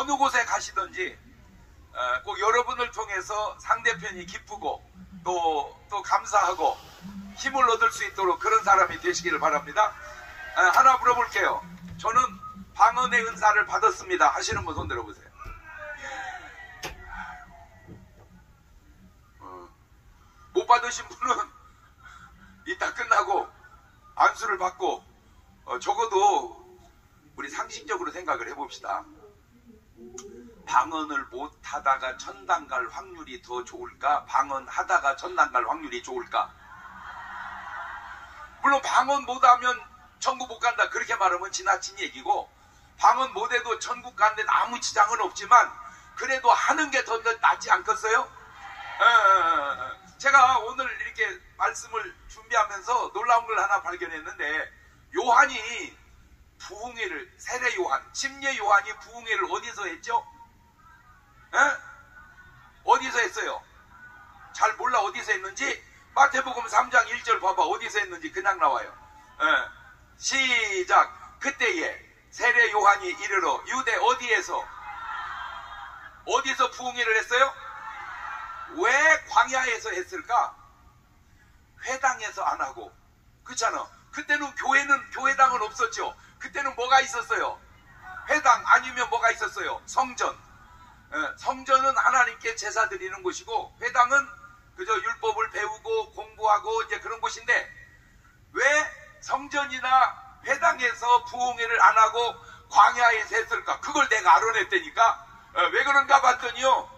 어느 곳에 가시든지 꼭 여러분을 통해서 상대편이 기쁘고 또 감사하고 힘을 얻을 수 있도록 그런 사람이 되시기를 바랍니다. 하나 물어볼게요. 저는 방언의 은사를 받았습니다 하시는 분 손 들어보세요. 못 받으신 분은 이따 끝나고 안수를 받고 적어도 우리 상식적으로 생각을 해봅시다. 방언을 못하다가 천당 갈 확률이 더 좋을까? 방언하다가 천당 갈 확률이 좋을까? 물론 방언 못하면 천국 못 간다 그렇게 말하면 지나친 얘기고, 방언 못해도 천국 가는 데는 아무 지장은 없지만 그래도 하는 게 더 낫지 않겠어요? 제가 오늘 이렇게 말씀을 준비하면서 놀라운 걸 하나 발견했는데, 요한이 부흥회를, 세례 요한, 침례 요한이 부흥회를 어디서 했죠? 어디서 했어요? 잘 몰라 어디서 했는지. 마태복음 3장 1절 봐봐. 어디서 했는지 그냥 나와요. 시작. 그때에 세례 요한이 이르러 유대 어디서 부흥회를 했어요? 왜 광야에서 했을까? 회당에서 안 하고. 그렇잖아. 그때는 교회당은 없었죠. 그때는 뭐가 있었어요? 회당 아니면 뭐가 있었어요? 성전. 성전은 하나님께 제사 드리는 곳이고, 회당은 그저 율법을 배우고 공부하고 이제 그런 곳인데, 왜 성전이나 회당에서 부흥회를 안 하고 광야에서 했을까? 그걸 내가 알아냈다니까. 왜 그런가 봤더니요,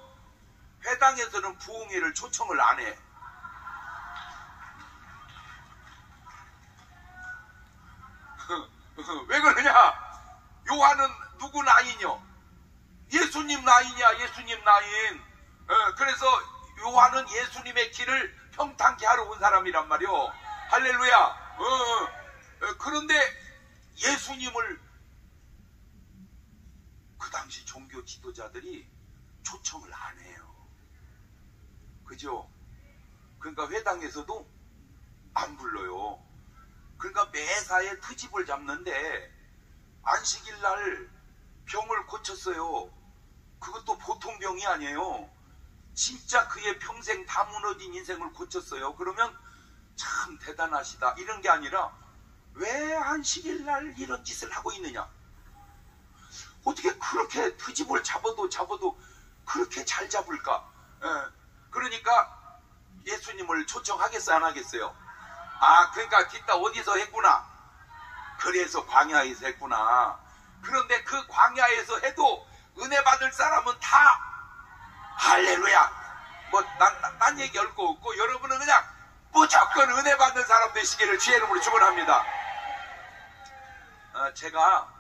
회당에서는 부흥회를 초청을 안 해. 왜 그러냐? 요한은 누구 나이냐? 예수님 나이냐? 예수님 나인. 그래서 요한은 예수님의 길을 평탄케 하러 온 사람이란 말이요. 할렐루야. 그런데 예수님을 그 당시 종교 지도자들이 초청을 안 해요. 그죠? 그러니까 회당에서도 안 불러요. 그러니까 매사에 트집을 잡는데 안식일 날 병을 고쳤어요. 그것도 보통 병이 아니에요. 진짜 그의 평생 다 무너진 인생을 고쳤어요. 그러면 참 대단하시다 이런 게 아니라, 왜 안식일 날 이런 짓을 하고 있느냐? 어떻게 그렇게 트집을 잡아도 그렇게 잘 잡을까? 그러니까 예수님을 초청하겠어요 안 하겠어요? 그러니까 뒷다 어디서 했구나. 그래서 광야에서 했구나. 그런데 그 광야에서 해도 은혜 받을 사람은 다 할렐루야. 딴 얘기 할 거 없고, 여러분은 그냥 무조건 은혜 받는 사람 되시기를 주의 이름으로 축원합니다. 제가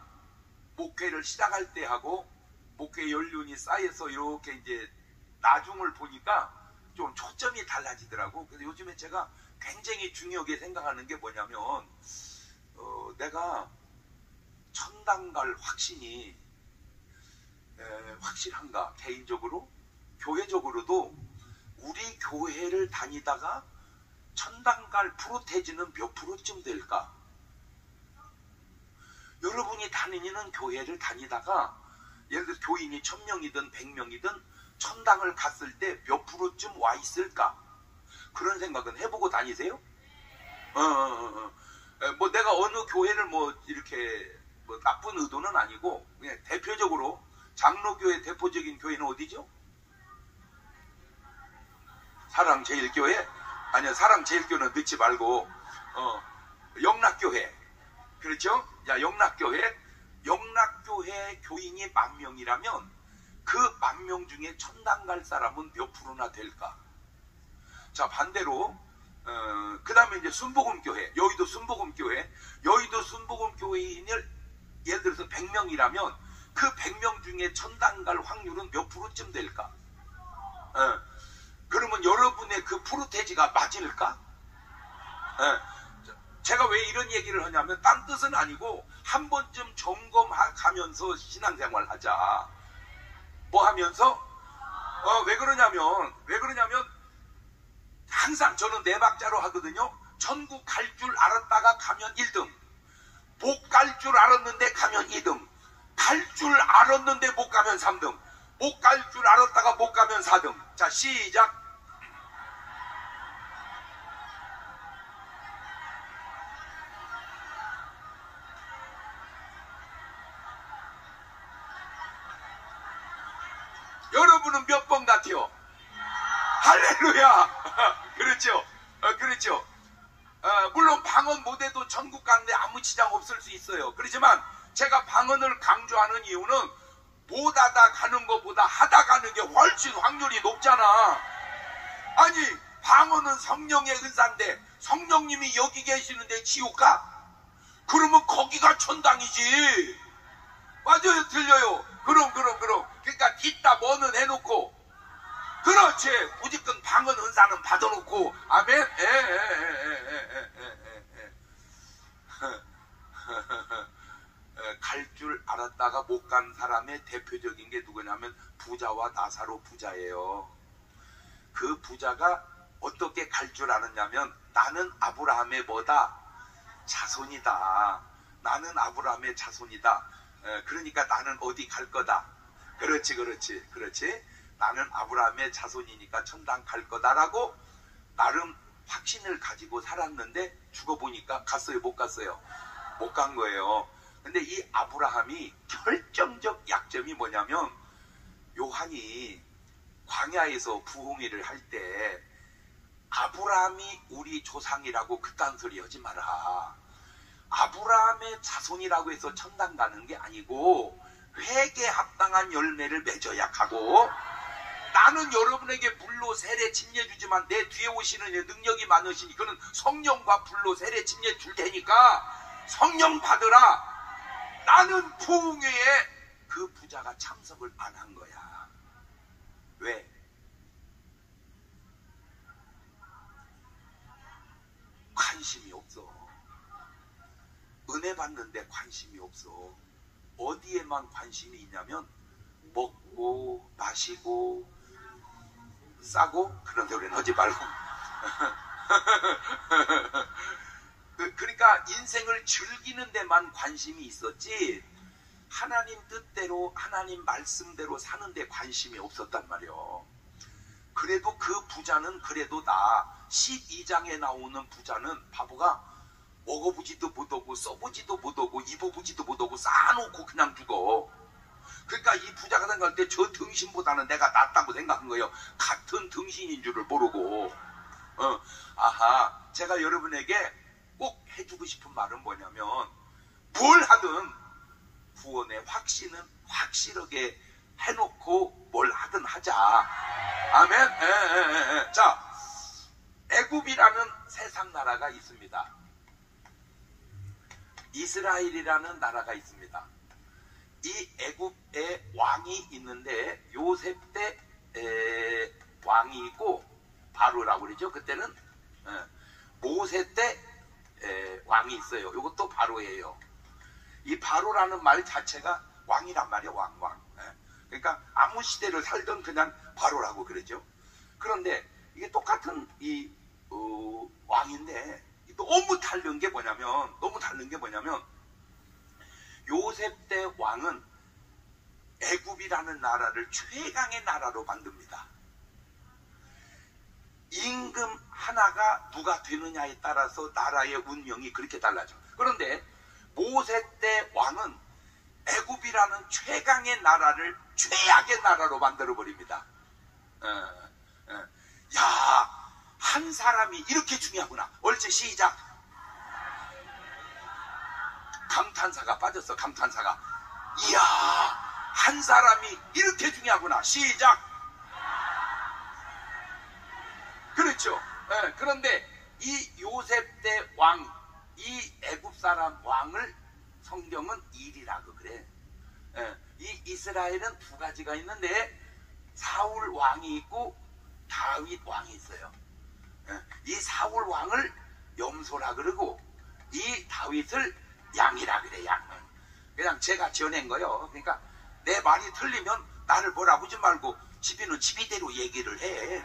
목회를 시작할 때 하고 목회 연륜이 쌓여서 이렇게 이제 나중을 보니까 좀 초점이 달라지더라고. 그래서 요즘에 제가 굉장히 중요하게 생각하는 게 뭐냐면, 내가 천당 갈 확신이 확실한가? 개인적으로, 교회적으로도 우리 교회를 다니다가 천당 갈 프로테지는 몇 프로쯤 될까? 여러분이 다니는 교회를 다니다가 예를 들어 교인이 1000명이든 100명이든 천당을 갔을 때 몇 프로쯤 와 있을까? 그런 생각은 해보고 다니세요? 내가 어느 교회를 이렇게 나쁜 의도는 아니고, 그냥 대표적으로 장로교회 대표적인 교회는 어디죠? 사랑제일교회? 아니요, 사랑제일교회는 넣지 말고 영락교회. 그렇죠? 영락교회 교인이 10,000명이라면 그 10,000명 중에 천당 갈 사람은 몇 프로나 될까? 자, 반대로 그 다음에 이제 순복음교회, 여의도 순복음교회인을 예를 들어서 100명이라면 그 100명 중에 천당 갈 확률은 몇 프로쯤 될까? 그러면 여러분의 그 프로테지가 맞을까? 제가 왜 이런 얘기를 하냐면, 딴 뜻은 아니고 한 번쯤 점검하면서 신앙생활 하자. 뭐 하면서? 왜 그러냐면 항상 저는 네 박자로 하거든요. 천국 갈 줄 알았다가 가면 1등, 못 갈 줄 알았는데 가면 2등, 갈 줄 알았는데 못 가면 3등, 못 갈 줄 알았다가 못 가면 4등. 자, 시작. 여러분은 몇 번 같아요? 할렐루야. 그렇죠. 그렇죠. 물론 방언 못해도 천국 가는데 아무 지장 없을 수 있어요. 그렇지만 제가 방언을 강조하는 이유는 못하다 가는 것보다 하다 가는 게 훨씬 확률이 높잖아. 아니, 방언은 성령의 은사인데 성령님이 여기 계시는데 지옥 가? 그러면 거기가 천당이지. 맞아요, 들려요. 그럼. 그러니까 뒷다 뭐는 해놓고, 그렇지, 무조건 방언 은사는 받아놓고. 아멘. 갈 줄 알았다가 못 간 사람의 대표적인 게 누구냐면 부자와 나사로 부자예요. 그 부자가 어떻게 갈 줄 알았냐면, 나는 아브라함의 뭐다? 자손이다. 나는 아브라함의 자손이다. 그러니까 나는 어디 갈 거다. 그렇지. 나는 아브라함의 자손이니까 천당 갈 거다라고 나름 확신을 가지고 살았는데 죽어보니까 갔어요, 못 갔어요? 못 간 거예요. 근데 이 아브라함이 결정적 약점이 뭐냐면, 요한이 광야에서 부흥회를 할 때 아브라함이 우리 조상이라고 그딴 소리 하지 마라. 아브라함의 자손이라고 해서 천당 가는 게 아니고 회개 합당한 열매를 맺어야 하고, 나는 여러분에게 물로 세례 침례 주지만 내 뒤에 오시는 능력이 많으시니 그는 성령과 불로 세례 침례 줄 테니까 성령 받으라. 나는 부흥회에 그 부자가 참석을 안 한 거야. 왜? 관심이 없어. 은혜 받는데 관심이 없어. 어디에만 관심이 있냐면 먹고 마시고 싸고 그런 소리는 하지 말고 그러니까 인생을 즐기는 데만 관심이 있었지, 하나님 뜻대로 하나님 말씀대로 사는 데 관심이 없었단 말이요. 그래도 그 부자는, 그래도 나 12장에 나오는 부자는 바보가 먹어보지도 못하고 써보지도 못하고 입어보지도 못하고 쌓아놓고 그냥 죽어. 그러니까 이 부자가 생각할 때 저 등신보다는 내가 낫다고 생각한 거예요. 같은 등신인 줄을 모르고. 제가 여러분에게 꼭 해주고 싶은 말은 뭐냐면, 뭘 하든 구원의 확신은 확실하게 해놓고 뭘 하든 하자. 아멘. 자, 애굽이라는 세상 나라가 있습니다. 이스라엘이라는 나라가 있습니다. 이 애굽에 왕이 있는데 요셉 때 왕이 있고, 바로라고 그러죠. 그때는 모세 때 왕이 있어요. 이것도 바로예요. 이 바로라는 말 자체가 왕이란 말이에요. 왕. 그러니까 아무 시대를 살던 그냥 바로라고 그러죠. 그런데 이게 똑같은 이 왕인데 너무 다른 게 뭐냐면 요셉 때 왕은 애굽이라는 나라를 최강의 나라로 만듭니다. 임금 하나가 누가 되느냐에 따라서 나라의 운명이 그렇게 달라져. 그런데 모세 때 왕은 애굽이라는 최강의 나라를 최악의 나라로 만들어버립니다. 야, 한 사람이 이렇게 중요하구나. 옳지, 시작. 감탄사가 빠졌어. 감탄사가. 이야, 한 사람이 이렇게 중요하구나. 시작. 그렇죠. 그런데 이 요셉 때 왕, 이 애굽 사람 왕을 성경은 일이라고 그래. 이 이스라엘은 두 가지가 있는데 사울 왕이 있고 다윗 왕이 있어요. 이 사울 왕을 염소라 그러고 이 다윗을 양이라 그래. 양은 그냥 제가 지어낸 거예요. 그러니까 내 말이 틀리면 나를 뭐라 하지 말고 집이는 집이대로 얘기를 해.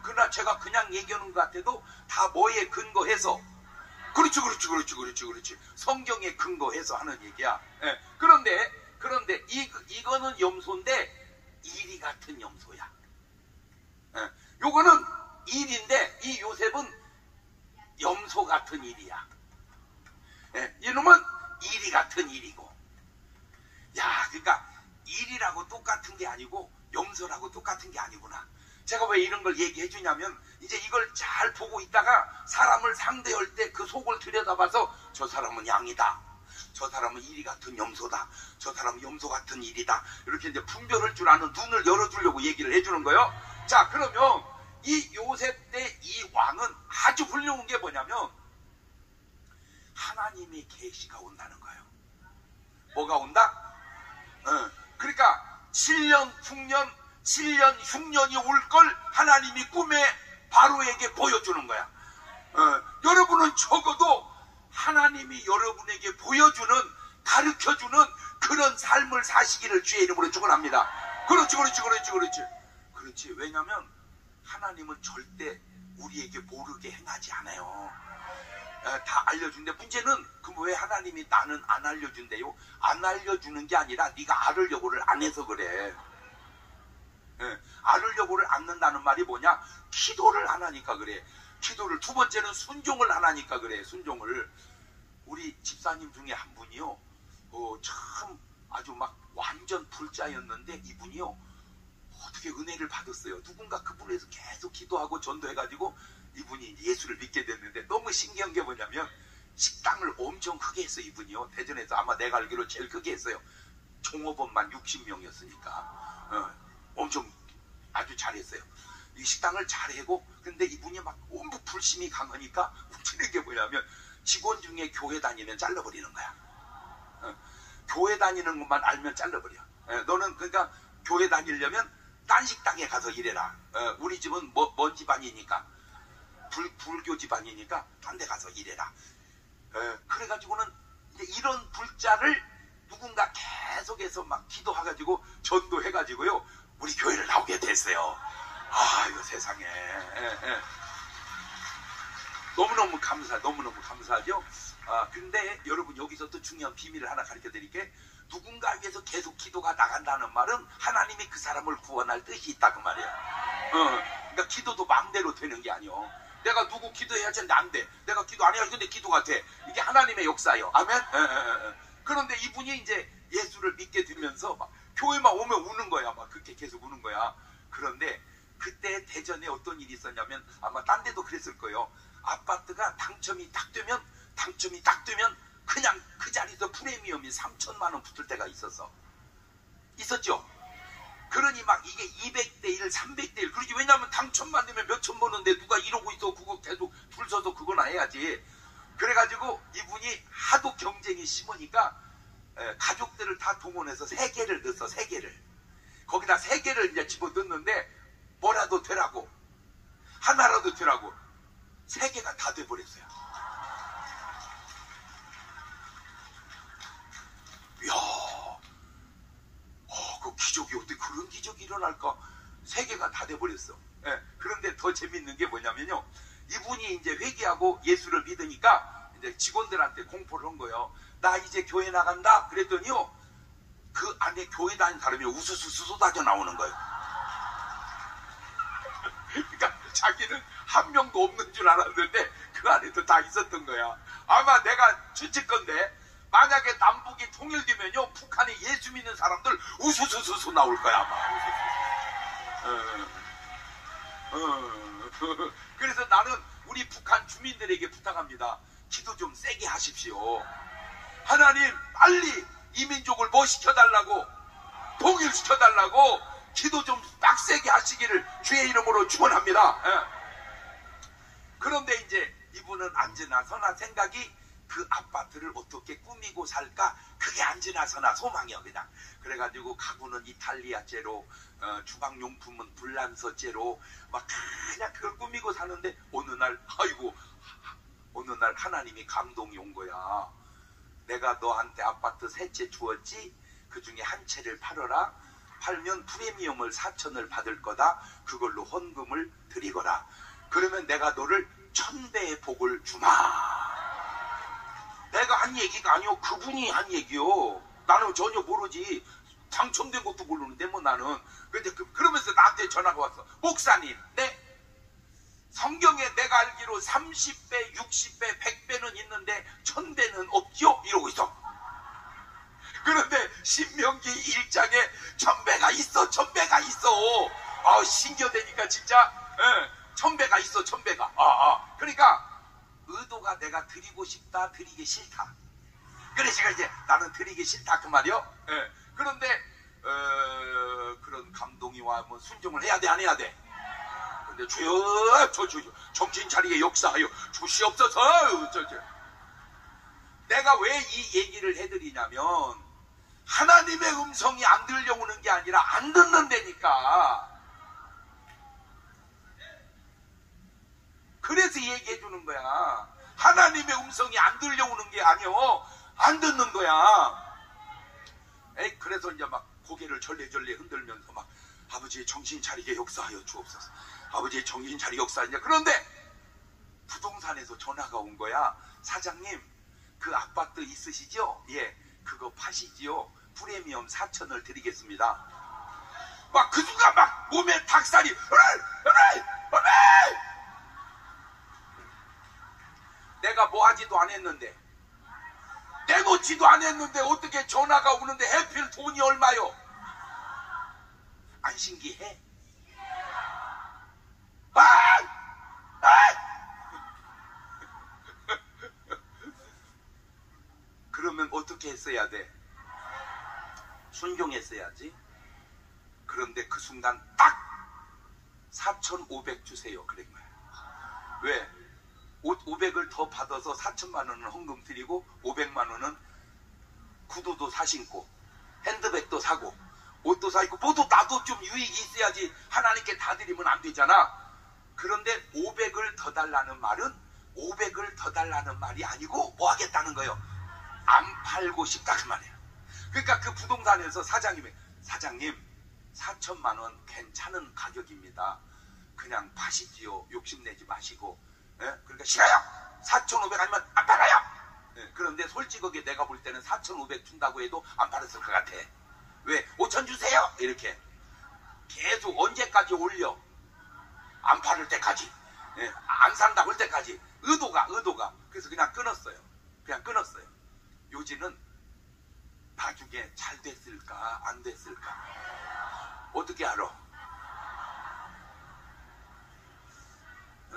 그러나 제가 그냥 얘기하는 것 같아도 다 뭐에 근거해서 그렇지. 성경에 근거해서 하는 얘기야. 예. 그런데 이거는 염소인데 이리 같은 염소야. 예. 요거는 일인데 이 요셉은 염소 같은 일이야. 예. 이놈은 이리 같은 일이고. 야, 그러니까 일이라고 똑같은 게 아니고 염소라고 똑같은 게 아니구나. 제가 왜 이런 걸 얘기해 주냐면 이제 이걸 잘 보고 있다가 사람을 상대할 때 그 속을 들여다봐서 저 사람은 양이다, 저 사람은 이리 같은 염소다, 저 사람은 염소 같은 일이다, 이렇게 이제 분별할 줄 아는 눈을 열어주려고 얘기를 해주는 거예요. 자, 그러면 이 요셉 때 이 왕은 아주 훌륭한 게 뭐냐면 하나님의 계시가 온다는 거예요. 뭐가 온다? 그러니까 7년, 6년이 올 걸 하나님이 꿈에 바로에게 보여주는 거야. 여러분은 적어도 하나님이 여러분에게 보여주는, 가르쳐주는 그런 삶을 사시기를 주의 이름으로 축원합니다. 그렇지. 왜냐하면 하나님은 절대 우리에게 모르게 행하지 않아요. 다 알려준대. 문제는 왜 하나님이 나는 안 알려준대요? 안 알려주는 게 아니라 네가 알으려고를 안 해서 그래. 알으려고를 않는다는 말이 뭐냐? 기도를 안 하니까 그래. 기도를. 두 번째는 순종을 안 하니까 그래. 순종을. 우리 집사님 중에 한 분이요, 참 아주 막 완전 불자였는데 이분이요 어떻게 은혜를 받았어요. 누군가 그분을 위해서 계속 기도하고 전도해가지고 이분이 예수를 믿게 됐는데, 너무 신기한 게 뭐냐면 식당을 엄청 크게 했어요. 이분이요 대전에서 아마 내가 알기로 제일 크게 했어요. 종업원만 60명이었으니까 엄청 아주 잘했어요. 이 식당을 잘하고. 근데 이분이 막 온부 불심이 강하니까 웃기는 게 뭐냐면 직원 중에 교회 다니면 잘라버리는 거야. 교회 다니는 것만 알면 잘라버려. 너는 그러니까 교회 다니려면 딴 식당에 가서 일해라. 우리 집은 뭔 집안이니까, 불교 집안이니까 딴 데 가서 일해라. 그래가지고는 이제 이런 불자를 누군가 계속해서 막 기도해가지고 전도해가지고요 우리 교회를 나오게 됐어요. 아이고 세상에. 너무너무 감사하죠. 근데 여러분 여기서 또 중요한 비밀을 하나 가르쳐 드릴게. 누군가 위해서 계속 기도가 나간다는 말은 하나님이 그 사람을 구원할 뜻이 있다 그 말이야. 그러니까 기도도 마음대로 되는 게 아니요. 내가 누구 기도해야지 하는데 안 돼. 내가 기도 안 해야지 근데 기도가 돼. 이게 하나님의 역사예요. 아멘. 그런데 이분이 이제 예수를 믿게 되면서 막 교회만 오면 우는 거야. 막 그렇게 계속 우는 거야. 그런데 그때 대전에 어떤 일이 있었냐면, 아마 딴 데도 그랬을 거예요. 아파트가 당첨이 딱 되면 그냥 그 자리에서 프리미엄이 3천만 원 붙을 때가 있었죠. 그러니 막 이게 200대 1, 300대 1. 그러지. 왜냐하면 당첨만 되면 몇천 버는데 누가 이러고 있어. 그거 계속 줄 서서 그거나 해야지. 그래가지고 이분이 하도 경쟁이 심으니까 가족들을 다 동원해서 3개를 넣었어. 3개를. 거기다 3개를 이제 집어넣는데 뭐라도 되라고, 하나라도 되라고 3개가 다 돼버렸어요. 이야, 그 기적이 어떻게 그런 기적이 일어날까? 3개가 다 돼버렸어. 그런데 더 재밌는 게 뭐냐면요, 이분이 이제 회개하고 예수를 믿으니까 이제 직원들한테 공포를 한 거예요. 나 이제 교회 나간다. 그랬더니요, 그 안에 교회 다니는 사람이 우수수 쏟아져 나오는 거예요. 그러니까 자기는 한 명도 없는 줄 알았는데 그 안에도 다 있었던 거야. 아마 내가 추측건데 만약에 남북이 통일되면요 북한에 예수 믿는 사람들 우수수수 나올 거야 아마. 그래서 나는 우리 북한 주민들에게 부탁합니다. 기도 좀 세게 하십시오. 하나님 빨리 이 민족을 뭐 시켜달라고, 통일시켜달라고 기도 좀 빡세게 하시기를 주의 이름으로 축원합니다. 그런데 이제 이분은 앉으나 서나 생각이 그 아파트를 어떻게 꾸미고 살까, 그게 앉으나 서나 소망이야 그냥. 그래가지고 가구는 이탈리아제로, 주방용품은 불란서제로 막 그냥 그걸 꾸미고 사는데 어느 날 하나님이 감동이 온 거야. 내가 너한테 아파트 3채 주었지? 그 중에 한 채를 팔아라. 팔면 프리미엄을 4천을 받을 거다. 그걸로 헌금을 드리거라. 그러면 내가 너를 1000배의 복을 주마. 내가 한 얘기가 아니요. 그분이 한 얘기요. 나는 전혀 모르지. 당첨된 것도 모르는데 뭐 나는. 근데 그러면서 나한테 전화가 왔어. 목사님, 네? 성경에 내가 알기로 30배, 60배, 100배는 있는데 1000배는 없죠? 이러고 있어. 그런데 신명기 1장에 1000배가 있어. 1000배가 있어. 아, 신기하다니까 진짜. 1000배가 있어. 1000배가. 그러니까 의도가 내가 드리고 싶다, 드리기 싫다. 그러니까 이제 나는 드리기 싫다 그 말이요. 그런데 그런 감동이 와면 순종을 해야 돼, 안 해야 돼? 근데 주여, 정신 차리게 역사하여 주시옵소서. 내가 왜 이 얘기를 해드리냐면 하나님의 음성이 안 들려오는 게 아니라 안 듣는다니까. 그래서 얘기해 주는 거야. 하나님의 음성이 안 들려오는 게 아니요, 안 듣는 거야. 그래서 이제 막 고개를 절레절레 흔들면서 막 아버지 정신 차리게 역사하여 주옵소서. 아버지 정신 차리게 역사하냐. 그런데 부동산에서 전화가 온 거야. 사장님, 그 아파트 있으시죠? 예, 그거 파시지요? 프리미엄 4,000을 드리겠습니다. 막 그 순간 막 몸에 닭살이 내가 뭐 하지도 안 했는데, 내놓지도 안 했는데 어떻게 전화가 오는데 해필 돈이 얼마요? 안 신기해? 그러면 어떻게 했어야 돼? 순종했어야지. 그런데 그 순간 딱 4,500 주세요 그런 거야. 왜? 옷 500을 더 받아서 4천만 원을 헌금 드리고 500만 원은 구두도 사신고 핸드백도 사고 옷도 사입고 모두 나도 좀 유익이 있어야지. 하나님께 다 드리면 안 되잖아. 그런데 500을 더 달라는 말은 500을 더 달라는 말이 아니고 뭐 하겠다는 거예요? 안 팔고 싶다 그 말이에요. 그러니까 그 부동산에서 사장님 4천만 원 괜찮은 가격입니다. 그냥 파시지요. 욕심내지 마시고. 그러니까 싫어요. 4,500 아니면 안 팔아요. 그런데 솔직하게 내가 볼 때는 4,500 준다고 해도 안 팔았을 것 같아. 왜? 5,000 주세요. 이렇게 계속 언제까지 올려? 안 팔을 때까지. 안 산다고 할 때까지. 의도가. 그래서 그냥 끊었어요. 요지는 나중에 잘 됐을까 안 됐을까 어떻게 알아?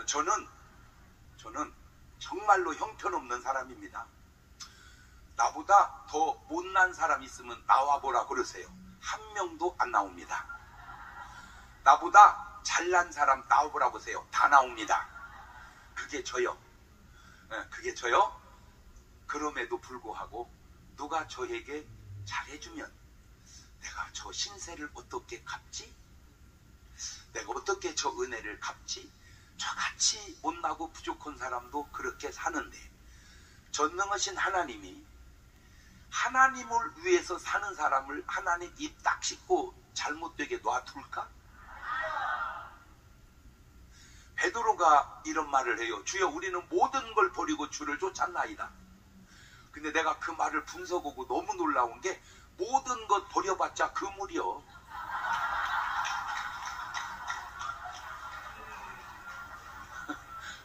저는 정말로 형편없는 사람입니다. 나보다 더 못난 사람 있으면 나와보라 그러세요. 한 명도 안 나옵니다. 나보다 잘난 사람 나와보라 보세요. 다 나옵니다. 그게 저요. 그럼에도 불구하고 누가 저에게 잘해주면 내가 저 신세를 어떻게 갚지? 내가 어떻게 저 은혜를 갚지? 저같이 못나고 부족한 사람도 그렇게 사는데 전능하신 하나님이 하나님을 위해서 사는 사람을 하나님 입 딱 씻고 잘못되게 놔둘까? 베드로가 이런 말을 해요. 주여, 우리는 모든 걸 버리고 주를 쫓았나이다. 근데 내가 그 말을 분석하고 너무 놀라운 게 모든 것 버려봤자 그물이요.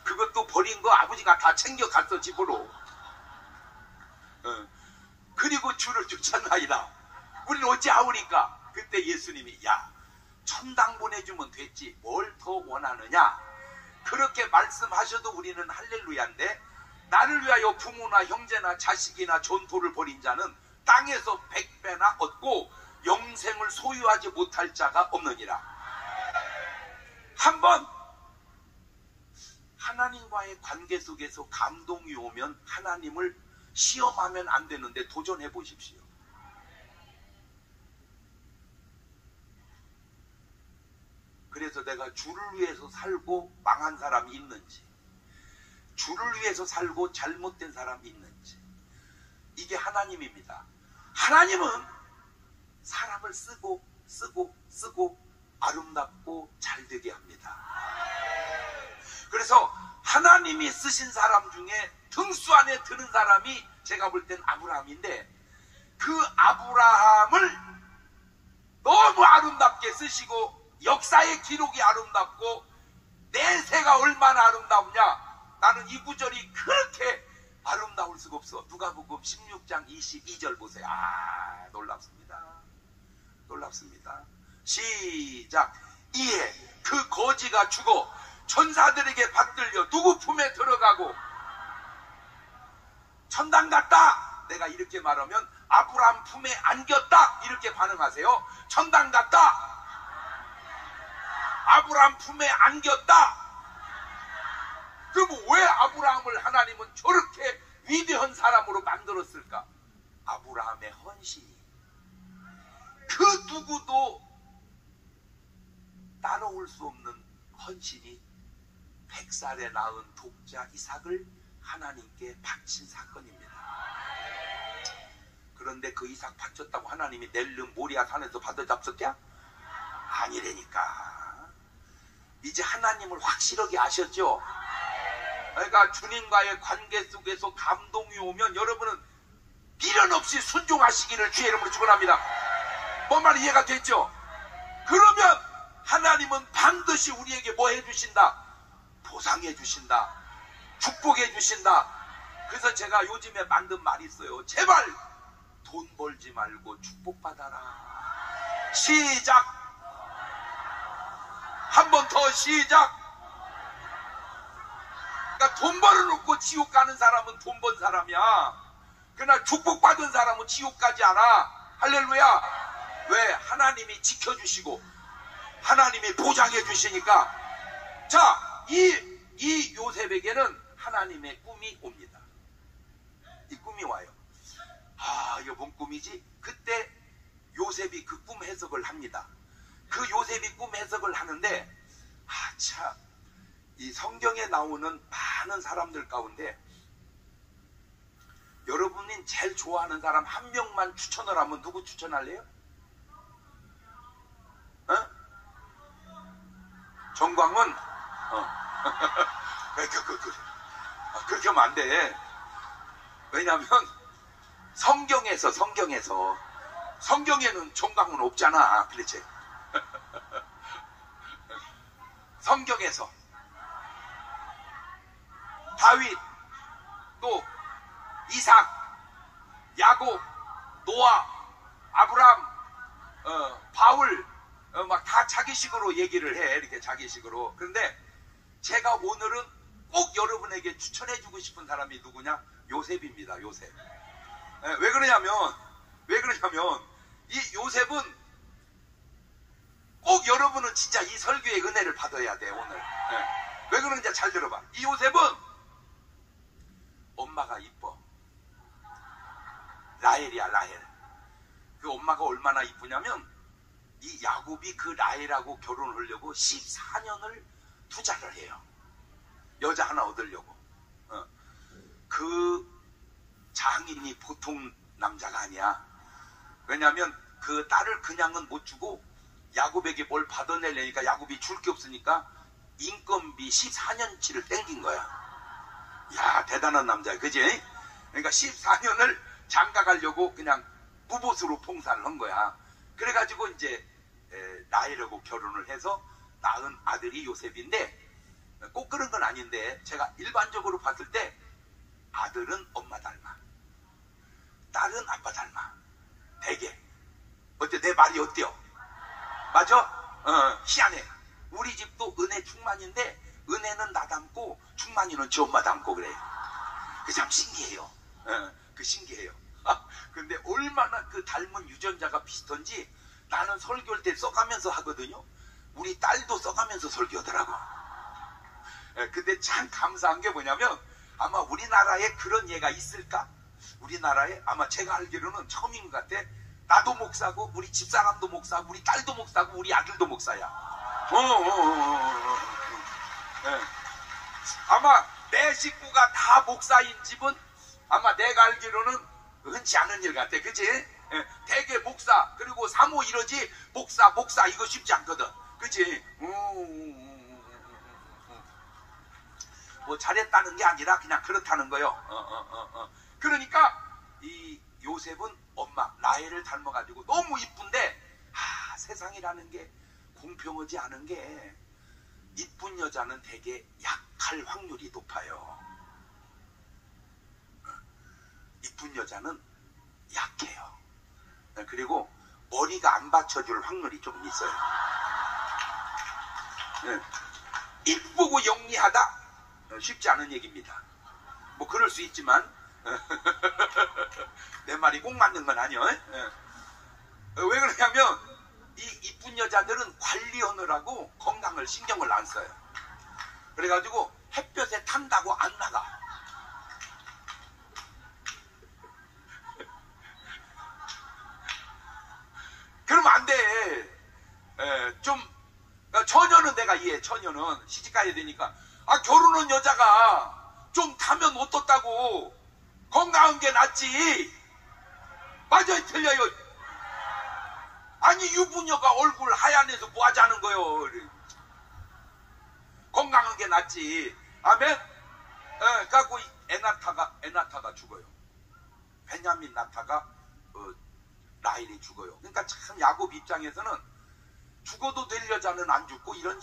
그것도 버린 거 아버지가 다 챙겨갔어 집으로. 그리고 주를 쫓았나이다. 우리는 어찌하오니까? 그때 예수님이 천당 보내주면 됐지 뭘 더 원하느냐? 그렇게 말씀하셔도 우리는 할렐루야인데, 나를 위하여 부모나 형제나 자식이나 전토를 벌인 자는 땅에서 100배나 얻고 영생을 소유하지 못할 자가 없느니라. 한번 하나님과의 관계 속에서 감동이 오면 하나님을 시험하면 안 되는데 도전해 보십시오. 그래서 내가 주를 위해서 살고 망한 사람이 있는지, 주를 위해서 살고 잘못된 사람이 있는지, 이게 하나님입니다. 하나님은 사람을 쓰고 아름답고 잘되게 합니다. 그래서 하나님이 쓰신 사람 중에 등수 안에 드는 사람이 제가 볼 땐 아브라함인데, 그 아브라함을 너무 아름답게 쓰시고 역사의 기록이 아름답고 내세가 얼마나 아름다우냐. 나는 이 구절이 그렇게 아름다울 수가 없어. 누가복음 16장 22절 보세요. 아, 놀랍습니다. 놀랍습니다. 시작. 이에 그 거지가 죽어 천사들에게 받들려 누구 품에 들어가고 천당 갔다. 내가 이렇게 말하면 아브라함 품에 안겼다 이렇게 반응하세요. 천당 갔다. 아브라함 품에 안겼다. 그럼 왜 아브라함을 하나님은 저렇게 위대한 사람으로 만들었을까? 아브라함의 헌신이 그 누구도 따라올 수 없는 헌신이 100살에 낳은 독자 이삭을 하나님께 바친 사건입니다. 그런데 그 이삭 바쳤다고 하나님이 넬름 모리아 산에서 받아 잡섰냐? 아니라니까. 이제 하나님을 확실하게 아셨죠? 그러니까 주님과의 관계 속에서 감동이 오면 여러분은 미련 없이 순종하시기를 주의 이름으로 축원합니다. 뭔 말 이해가 됐죠? 그러면 하나님은 반드시 우리에게 뭐 해주신다? 보상해 주신다. 축복해 주신다. 그래서 제가 요즘에 만든 말이 있어요. 제발 돈 벌지 말고 축복받아라. 시작. 한 번 더 시작. 그러니까 돈 벌어놓고 지옥 가는 사람은 돈 번 사람이야. 그러나 축복받은 사람은 지옥 가지 않아. 할렐루야. 왜? 하나님이 지켜주시고 하나님이 보장해 주시니까. 자, 이 요셉에게는 하나님의 꿈이 옵니다. 이 꿈이 와요. 아, 이거 뭔 꿈이지? 그때 요셉이 그 꿈 해석을 합니다. 그 요셉이 꿈 해석을 하는데, 아, 참, 이 성경에 나오는 많은 사람들 가운데 여러분이 제일 좋아하는 사람 한 명만 추천을 하면 누구 추천할래요? 어? 정광훈? 그렇게 하면 안 돼. 왜냐하면 성경에는 정광훈 없잖아. 그렇지? 성경에서 다윗, 또 이삭, 야곱, 노아, 아브람, 바울, 막 다 자기식으로 얘기를 해. 이렇게 자기식으로. 그런데 제가 오늘은 꼭 여러분에게 추천해주고 싶은 사람이 누구냐? 요셉입니다. 요셉. 왜 그러냐면 이 요셉은 꼭 여러분은 진짜 이 설교의 은혜를 받아야 돼. 오늘. 왜 그러는지 잘 들어봐. 이 요셉은 엄마가 이뻐. 라헬이야. 라헬. 그 엄마가 얼마나 이쁘냐면 이 야곱이 그 라헬하고 결혼을 하려고 14년을 투자를 해요. 여자 하나 얻으려고. 그 장인이 보통 남자가 아니야. 왜냐하면 그 딸을 그냥은 못 주고 야곱에게 뭘 받아내려니까 야곱이 줄 게 없으니까 인건비 14년치를 땡긴 거야. 야, 대단한 남자야. 그지? 그러니까 14년을 장가가려고 그냥 무보수로 봉사를 한 거야. 그래가지고 이제 라헬하고 결혼을 해서 낳은 아들이 요셉인데, 꼭 그런 건 아닌데 제가 일반적으로 봤을 때 아들은 엄마 닮아, 딸은 아빠 닮아. 되게. 어때? 내 말이 어때요? 맞아? 희한해. 우리 집도 은혜 충만인데 은혜는 나 닮고 충만이는 지 엄마 닮고 그래. 그 참 신기해요. 그 신기해요. 근데 얼마나 그 닮은 유전자가 비슷한지 나는 설교할 때 써가면서 하거든요. 우리 딸도 써가면서 설교하더라고. 근데 참 감사한 게 뭐냐면 아마 우리나라에 그런 예가 있을까? 우리나라에 아마 제가 알기로는 처음인 것 같아. 나도 목사고 우리 집사람도 목사고 우리 딸도 목사고 우리 아들도 목사야. 아마 내 식구가 다 목사인 집은 아마 내가 알기로는 흔치 않은 일 같아. 그치? 대개 목사 그리고 사모 이러지 목사 이거 쉽지 않거든. 그치? 뭐 잘했다는 게 아니라 그냥 그렇다는 거요. 그러니까 이 요셉은 엄마 라헬을 닮아가지고 너무 이쁜데 세상이라는 게 공평하지 않은 게 이쁜 여자는 되게 약할 확률이 높아요. 이쁜 여자는 약해요. 그리고 머리가 안 받쳐줄 확률이 좀 있어요. 이쁘고 영리하다? 쉽지 않은 얘기입니다. 뭐 그럴 수 있지만 내 말이 꼭 맞는 건 아니에요. 왜 그러냐면 이 이쁜 여자들은 관리하느라고 건강을 신경을 안 써요. 그래가지고 햇볕에 탄다고 안 나가. 그러면 안 돼. 처녀는 내가 이해해. 처녀는 시집가야 되니까. 결혼한 여자가 좀 타면 어떻다고. 건강한 게 낫지. 맞아요, 틀려요. 아니 유부녀가 얼굴 하얀해서 뭐 하자는 거요. 건강한 게 낫지. 아멘. 그래갖고 에나타가 죽어요. 베냐민 나타가 라헬이 죽어요. 그러니까 참 야곱 입장에서는 죽어도 될 여자는 안 죽고 이런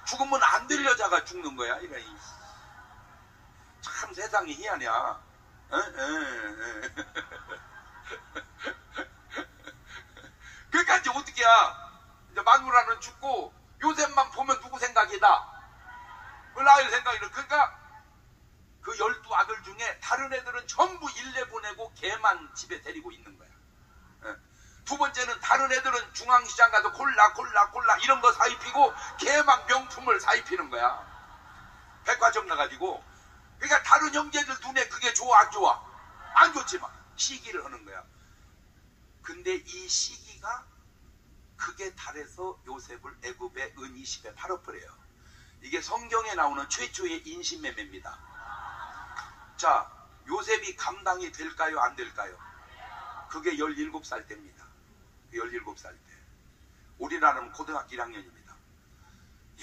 죽으면 안 될 여자가 죽는 거야. 이런 참 세상이 희한이야. 그러니까 이제 어떻게 해야 이제 마누라는 죽고 요셉만 보면 누구 생각이다? 라헬 생각이다. 그러니까 그 12아들 중에 다른 애들은 전부 일내 보내고 걔만 집에 데리고 있는 거야. 두 번째는 다른 애들은 중앙시장 가서 콜라 이런 거 사입히고 걔만 명품을 사입히는 거야. 백화점 가가지고. 그러니까 다른 형제들 눈에 그게 좋아 안 좋아? 안 좋지만 시기를 하는 거야. 근데 이 시기가 그게 달해서 요셉을 애굽의 은 20에 팔아버려요. 이게 성경에 나오는 최초의 인신매매입니다. 자, 요셉이 감당이 될까요? 안 될까요? 그게 17살 때입니다. 17살 때. 우리나라는 고등학교 1학년입니다.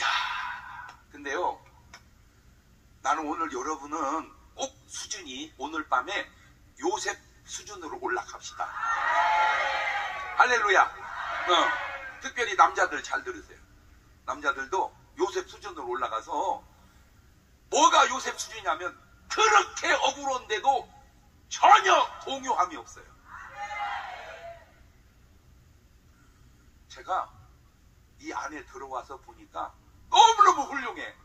야, 근데요, 나는 오늘 여러분은 꼭 수준이 오늘 밤에 요셉 수준으로 올라갑시다. 할렐루야. 특별히 남자들 잘 들으세요. 남자들도 요셉 수준으로 올라가서 뭐가 요셉 수준이냐면 그렇게 억울한데도 전혀 동요함이 없어요. 제가 이 안에 들어와서 보니까 너무너무 훌륭해.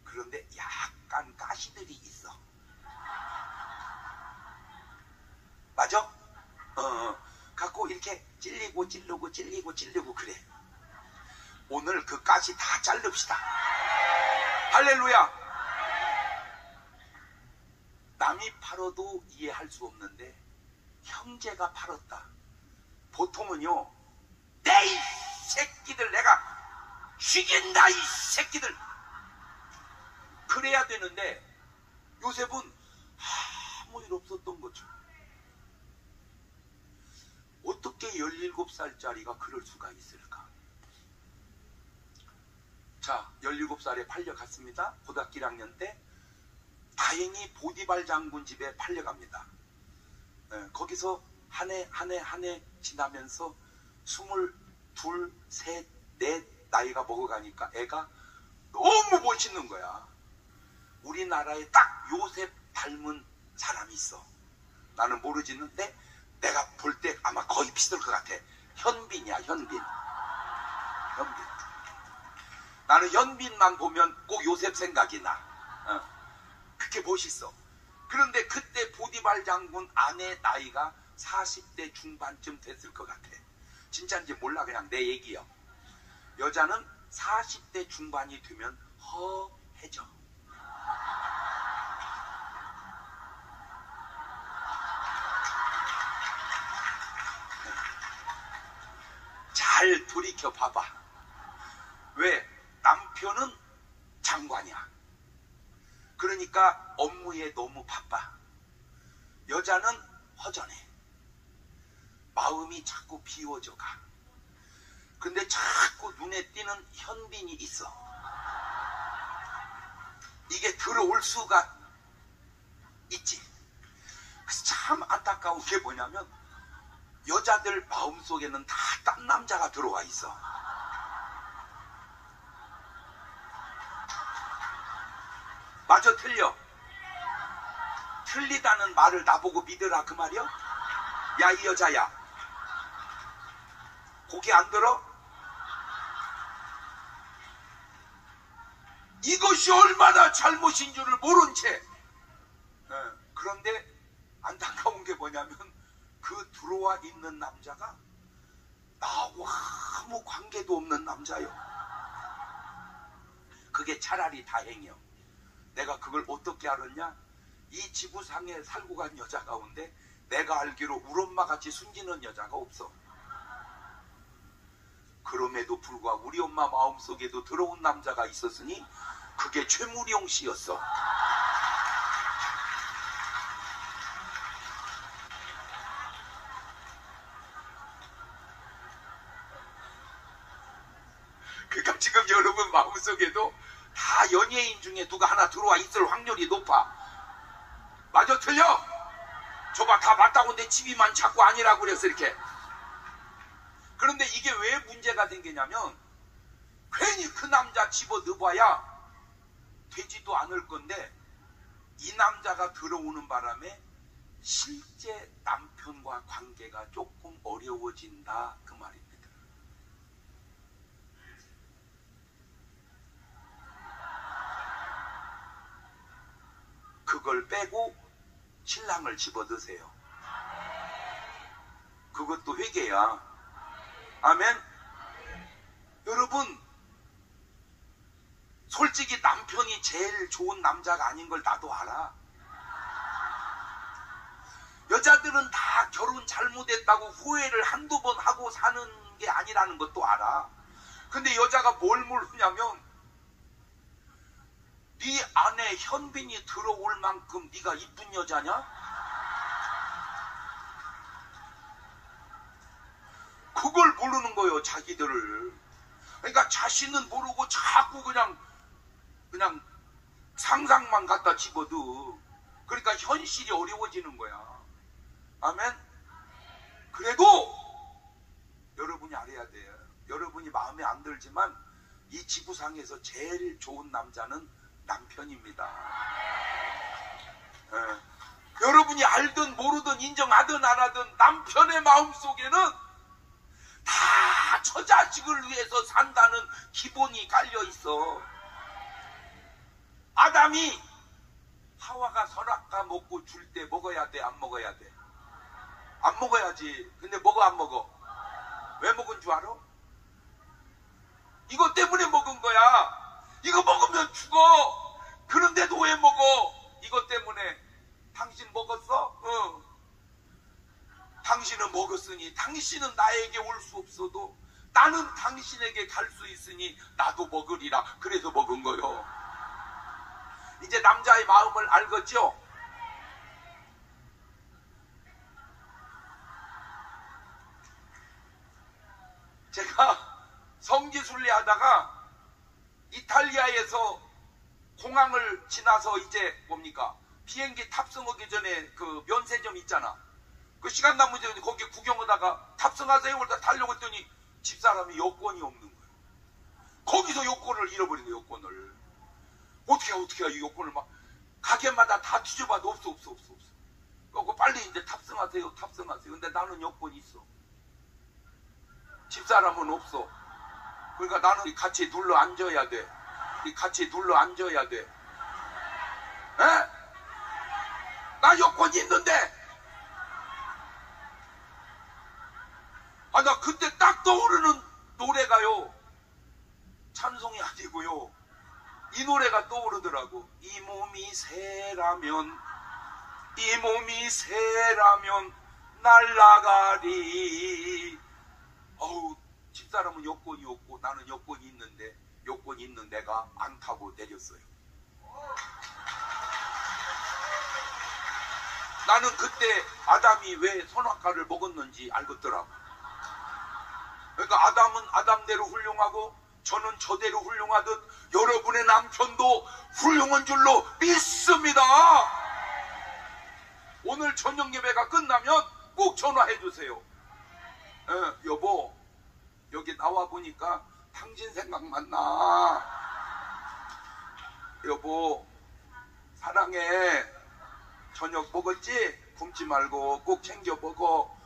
그런데 약간 가시들이 있어. 맞아? 갖고 이렇게 찔리고 그래. 오늘 그 가시 다 자릅시다. 할렐루야. 남이 팔아도 이해할 수 없는데 형제가 팔았다. 보통은요, 내 이 새끼들 내가 죽인다 이 새끼들 그래야 되는데 요셉은 아무 일 없었던 거죠. 어떻게 17살짜리가 그럴 수가 있을까? 자, 17살에 팔려갔습니다. 고등학교 1학년 때 다행히 보디발 장군 집에 팔려갑니다. 거기서 한 해 지나면서 22, 3, 4 나이가 먹어가니까 애가 너무 멋있는 거야. 우리나라에 딱 요셉 닮은 사람이 있어. 나는 모르지는데 내가 볼 때 아마 거의 비슷할 것 같아. 현빈이야, 현빈. 나는 현빈만 보면 꼭 요셉 생각이 나. 그렇게 멋있어. 그런데 그때 보디발 장군 아내 나이가 40대 중반쯤 됐을 것 같아. 진짜인지 몰라, 그냥 내 얘기야. 여자는 40대 중반이 되면 허해져. 잘 돌이켜 봐봐. 왜? 남편은 장관이야. 그러니까 업무에 너무 바빠. 여자는 허전해. 마음이 자꾸 비워져 가. 근데 자꾸 눈에 띄는 현빈이 있어. 이게 들어올 수가 있지. 그래서 참 안타까운 게 뭐냐면 여자들 마음속에는 다 딴 남자가 들어와 있어. 맞아 틀려? 틀리다는 말을 나보고 믿으라 그 말이야? 야 이 여자야, 고개 안 들어? 이것이 얼마나 잘못인 줄을 모른 채. 그런데 안타까운 게 뭐냐면 그 들어와 있는 남자가 나하고 아무 관계도 없는 남자요. 그게 차라리 다행이요. 내가 그걸 어떻게 알았냐? 이 지구상에 살고 간 여자 가운데 내가 알기로 우리 엄마 같이 숨기는 여자가 없어. 그럼에도 불구하고 우리 엄마 마음속에도 들어온 남자가 있었으니 그게 최무룡 씨였어. 그러니까 지금 여러분 마음속에도 다 연예인 중에 누가 하나 들어와 있을 확률이 높아. 맞아 틀려? 저봐 다 맞다고 내 집이만 자꾸 아니라고 그랬어 이렇게. 그런데 이게 왜 문제가 생기냐면 괜히 그 남자 집어 넣어봐야 되지도 않을 건데 이 남자가 들어오는 바람에 실제 남편과 관계가 조금 어려워진다 그 말입니다. 그걸 빼고 신랑을 집어드세요. 그것도 회개야. 아멘. 여러분 솔직히 남편이 제일 좋은 남자가 아닌 걸 나도 알아. 여자들은 다 결혼 잘못했다고 후회를 한두 번 하고 사는 게 아니라는 것도 알아. 근데 여자가 뭘 모르냐면 네 안에 현빈이 들어올 만큼 네가 이쁜 여자냐? 그걸 모르는 거예요, 자기들을. 그러니까 자신은 모르고 자꾸 그냥 상상만 갖다 집어도 그러니까 현실이 어려워지는 거야. 아멘? 그래도 여러분이 알아야 돼요. 여러분이 마음에 안 들지만 이 지구상에서 제일 좋은 남자는 남편입니다. 여러분이 알든 모르든 인정하든 안 하든 남편의 마음속에는 다 처자식을 위해서 산다는 기본이 깔려 있어. 아담이 하와가 선악과 먹고 줄 때 먹어야 돼, 안 먹어야 돼? 안 먹어야지. 근데 먹어, 안 먹어? 왜 먹은 줄 알아? 이거 때문에 먹은 거야. 이거 먹으면 죽어. 그런데도 왜 먹어? 이것 때문에. 당신 먹었어? 응. 당신은 먹었으니 당신은 나에게 올 수 없어도 나는 당신에게 갈 수 있으니 나도 먹으리라. 그래서 먹은 거요. 이제 남자의 마음을 알겠죠? 제가 성지순례 하다가 이탈리아에서 공항을 지나서 이제 뭡니까? 비행기 탑승하기 전에 그 면세점 있잖아. 그 시간 남은 전에 거기 구경하다가 탑승하세요. 그러다 타려고 했더니 집사람이 여권이 없는 거예요. 거기서 여권을 잃어버린 거예요. 여권을. 어떻게 이 여권을 막 가게마다 다 뒤져봐도 없어. 그거 빨리 이제 탑승하세요. 근데 나는 여권이 있어. 집사람은 없어. 그러니까 나는 같이 눌러 앉아야 돼. 에? 나 여권이 있는데. 나 그때 딱 떠오르는 노래가요. 찬송이 아니고요. 이 노래가 떠오르더라고. 이 몸이 새라면 날아가리. 어우, 집사람은 여권이 없고 나는 여권이 있는데 여권이 있는 내가 안 타고 내렸어요. 나는 그때 아담이 왜 선악과를 먹었는지 알겠더라고. 그러니까 아담은 아담대로 훌륭하고 저는 저대로 훌륭하듯 여러분의 남편도 훌륭한 줄로 믿습니다. 오늘 저녁 예배가 끝나면 꼭 전화해 주세요. 여보, 여기 나와 보니까 당신 생각만 나. 여보, 사랑해. 저녁 먹었지? 굶지 말고 꼭 챙겨 먹어.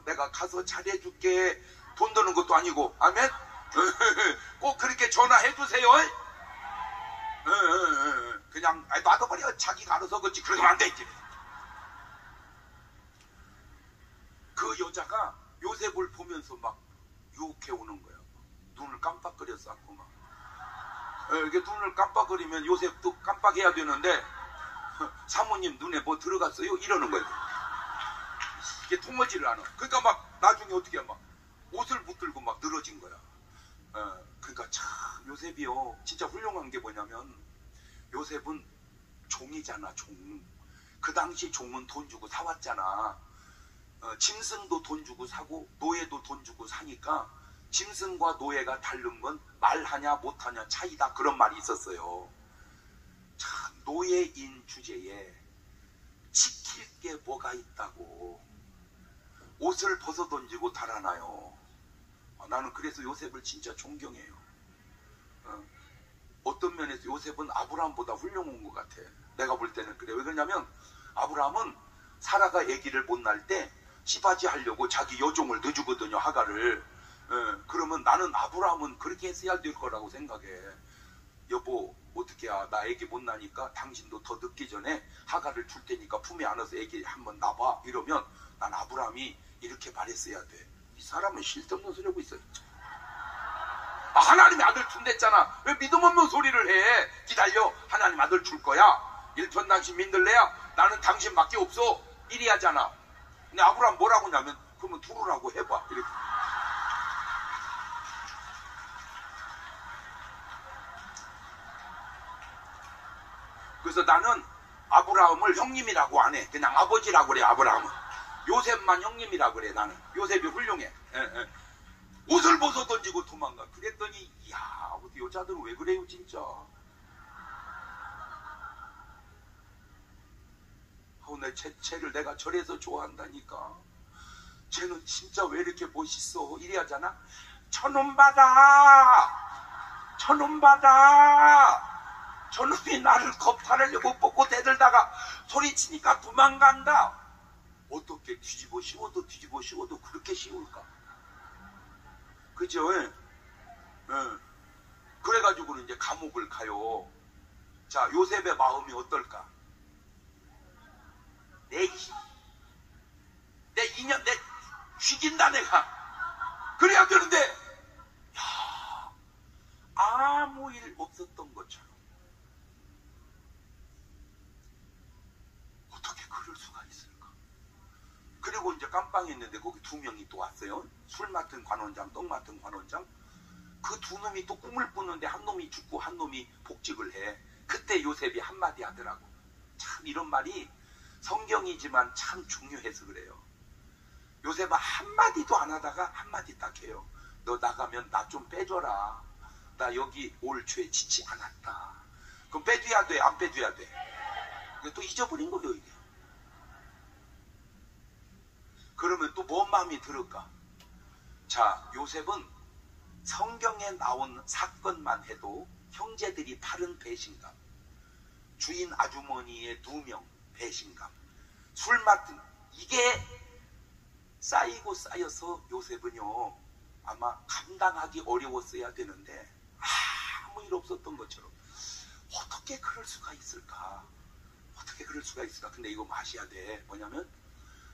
내가 가서 잘해줄게. 돈 드는 것도 아니고. 아멘? 꼭 그렇게 전화해 주세요. 그냥 놔둬버려. 자기가 알아서 그렇지. 그러면 안 되지. 그 여자가 요셉을 보면서 막 유혹해 오는 거야. 눈을 깜빡거렸었고 막. 이렇게 눈을 깜빡거리면 요셉도 깜빡해야 되는데, 사모님 눈에 뭐 들어갔어요? 이러는 거예요. 이게 통하지를 않아. 그러니까 막 나중에 어떻게 막 옷을 붙들고 막 늘어진 거야. 그러니까 참 요셉이요 진짜 훌륭한 게 뭐냐면, 요셉은 종이잖아. 종. 그 당시 종은 돈 주고 사왔잖아. 짐승도 돈 주고 사고 노예도 돈 주고 사니까 짐승과 노예가 다른 건 말하냐 못하냐 차이다, 그런 말이 있었어요. 참 노예인 주제에 지킬 게 뭐가 있다고 옷을 벗어 던지고 달아나요. 나는 그래서 요셉을 진짜 존경해요. 어떤 면에서 요셉은 아브라함보다 훌륭한 것 같아. 내가 볼 때는 그래. 왜 그러냐면 아브라함은 사라가 아기를 못 낳을 때 시바지 하려고 자기 여종을 넣어주거든요, 하가를. 그러면 나는 아브라함은 그렇게 했어야 될 거라고 생각해. 여보, 어떻게 나 아기 못 낳으니까 당신도 더 늦기 전에 하가를 줄 테니까 품에 안아서 아기 한번 낳아봐. 이러면 난 아브라함이 이렇게 말했어야 돼. 이 사람은 실없는 소리 하고 있어. 하나님이 아들 준댔잖아. 왜 믿음 없는 소리를 해? 기다려. 하나님 아들 줄 거야. 일편단심 민들레야. 나는 당신밖에 없어. 이리 하잖아. 근데 아브라함 뭐라고 하냐면, 그러면 두르라고 해봐. 이렇게. 그래서 나는 아브라함을 형님이라고 안 해. 그냥 아버지라고 그래. 아브라함은 요셉만 형님이라고 그래. 나는 요셉이 훌륭해. 옷을 벗어 던지고 도망가. 그랬더니 이야, 어디 여자들은 왜 그래요 진짜. 내 쟤를 내가 저래서 좋아한다니까. 쟤는 진짜 왜 이렇게 멋있어. 이래 하잖아. 천원 받아. 천원 받아. 저놈이 나를 겁탈하려고 뻗고 대들다가 소리치니까 도망간다. 어떻게 뒤집어 씌워도 뒤집어 씌워도 그렇게 쉬울까? 그죠? 그래가지고는 이제 감옥을 가요. 자, 요셉의 마음이 어떨까? 내 인연, 내 죽인다 내가. 그래야 되는데, 야, 아무 일 없었던 것처럼. 어떻게 그럴 수가 있을까? 그리고 이제 깜빵했는데 거기 두 명이 또 왔어요. 술 맡은 관원장, 떡 맡은 관원장. 그 두 놈이 또 꿈을 꾸는데 한 놈이 죽고 한 놈이 복직을 해. 그때 요셉이 한마디 하더라고. 참 이런 말이 성경이지만 참 중요해서 그래요. 요셉은 한마디도 안 하다가 한마디 딱 해요. 너 나가면 나 좀 빼줘라. 나 여기 올 죄 짓지 않았다. 그럼 빼줘야 돼? 안 빼줘야 돼? 또 잊어버린 거예요 이게. 그러면 또 뭔 마음이 들을까? 자, 요셉은 성경에 나온 사건만 해도 형제들이 바른 배신감, 주인 아주머니의 누명 배신감, 술 맡은, 이게 쌓이고 쌓여서 요셉은요 아마 감당하기 어려웠어야 되는데 아무 일 없었던 것처럼. 어떻게 그럴 수가 있을까? 어떻게 그럴 수가 있을까? 근데 이거 마셔야 돼. 뭐냐면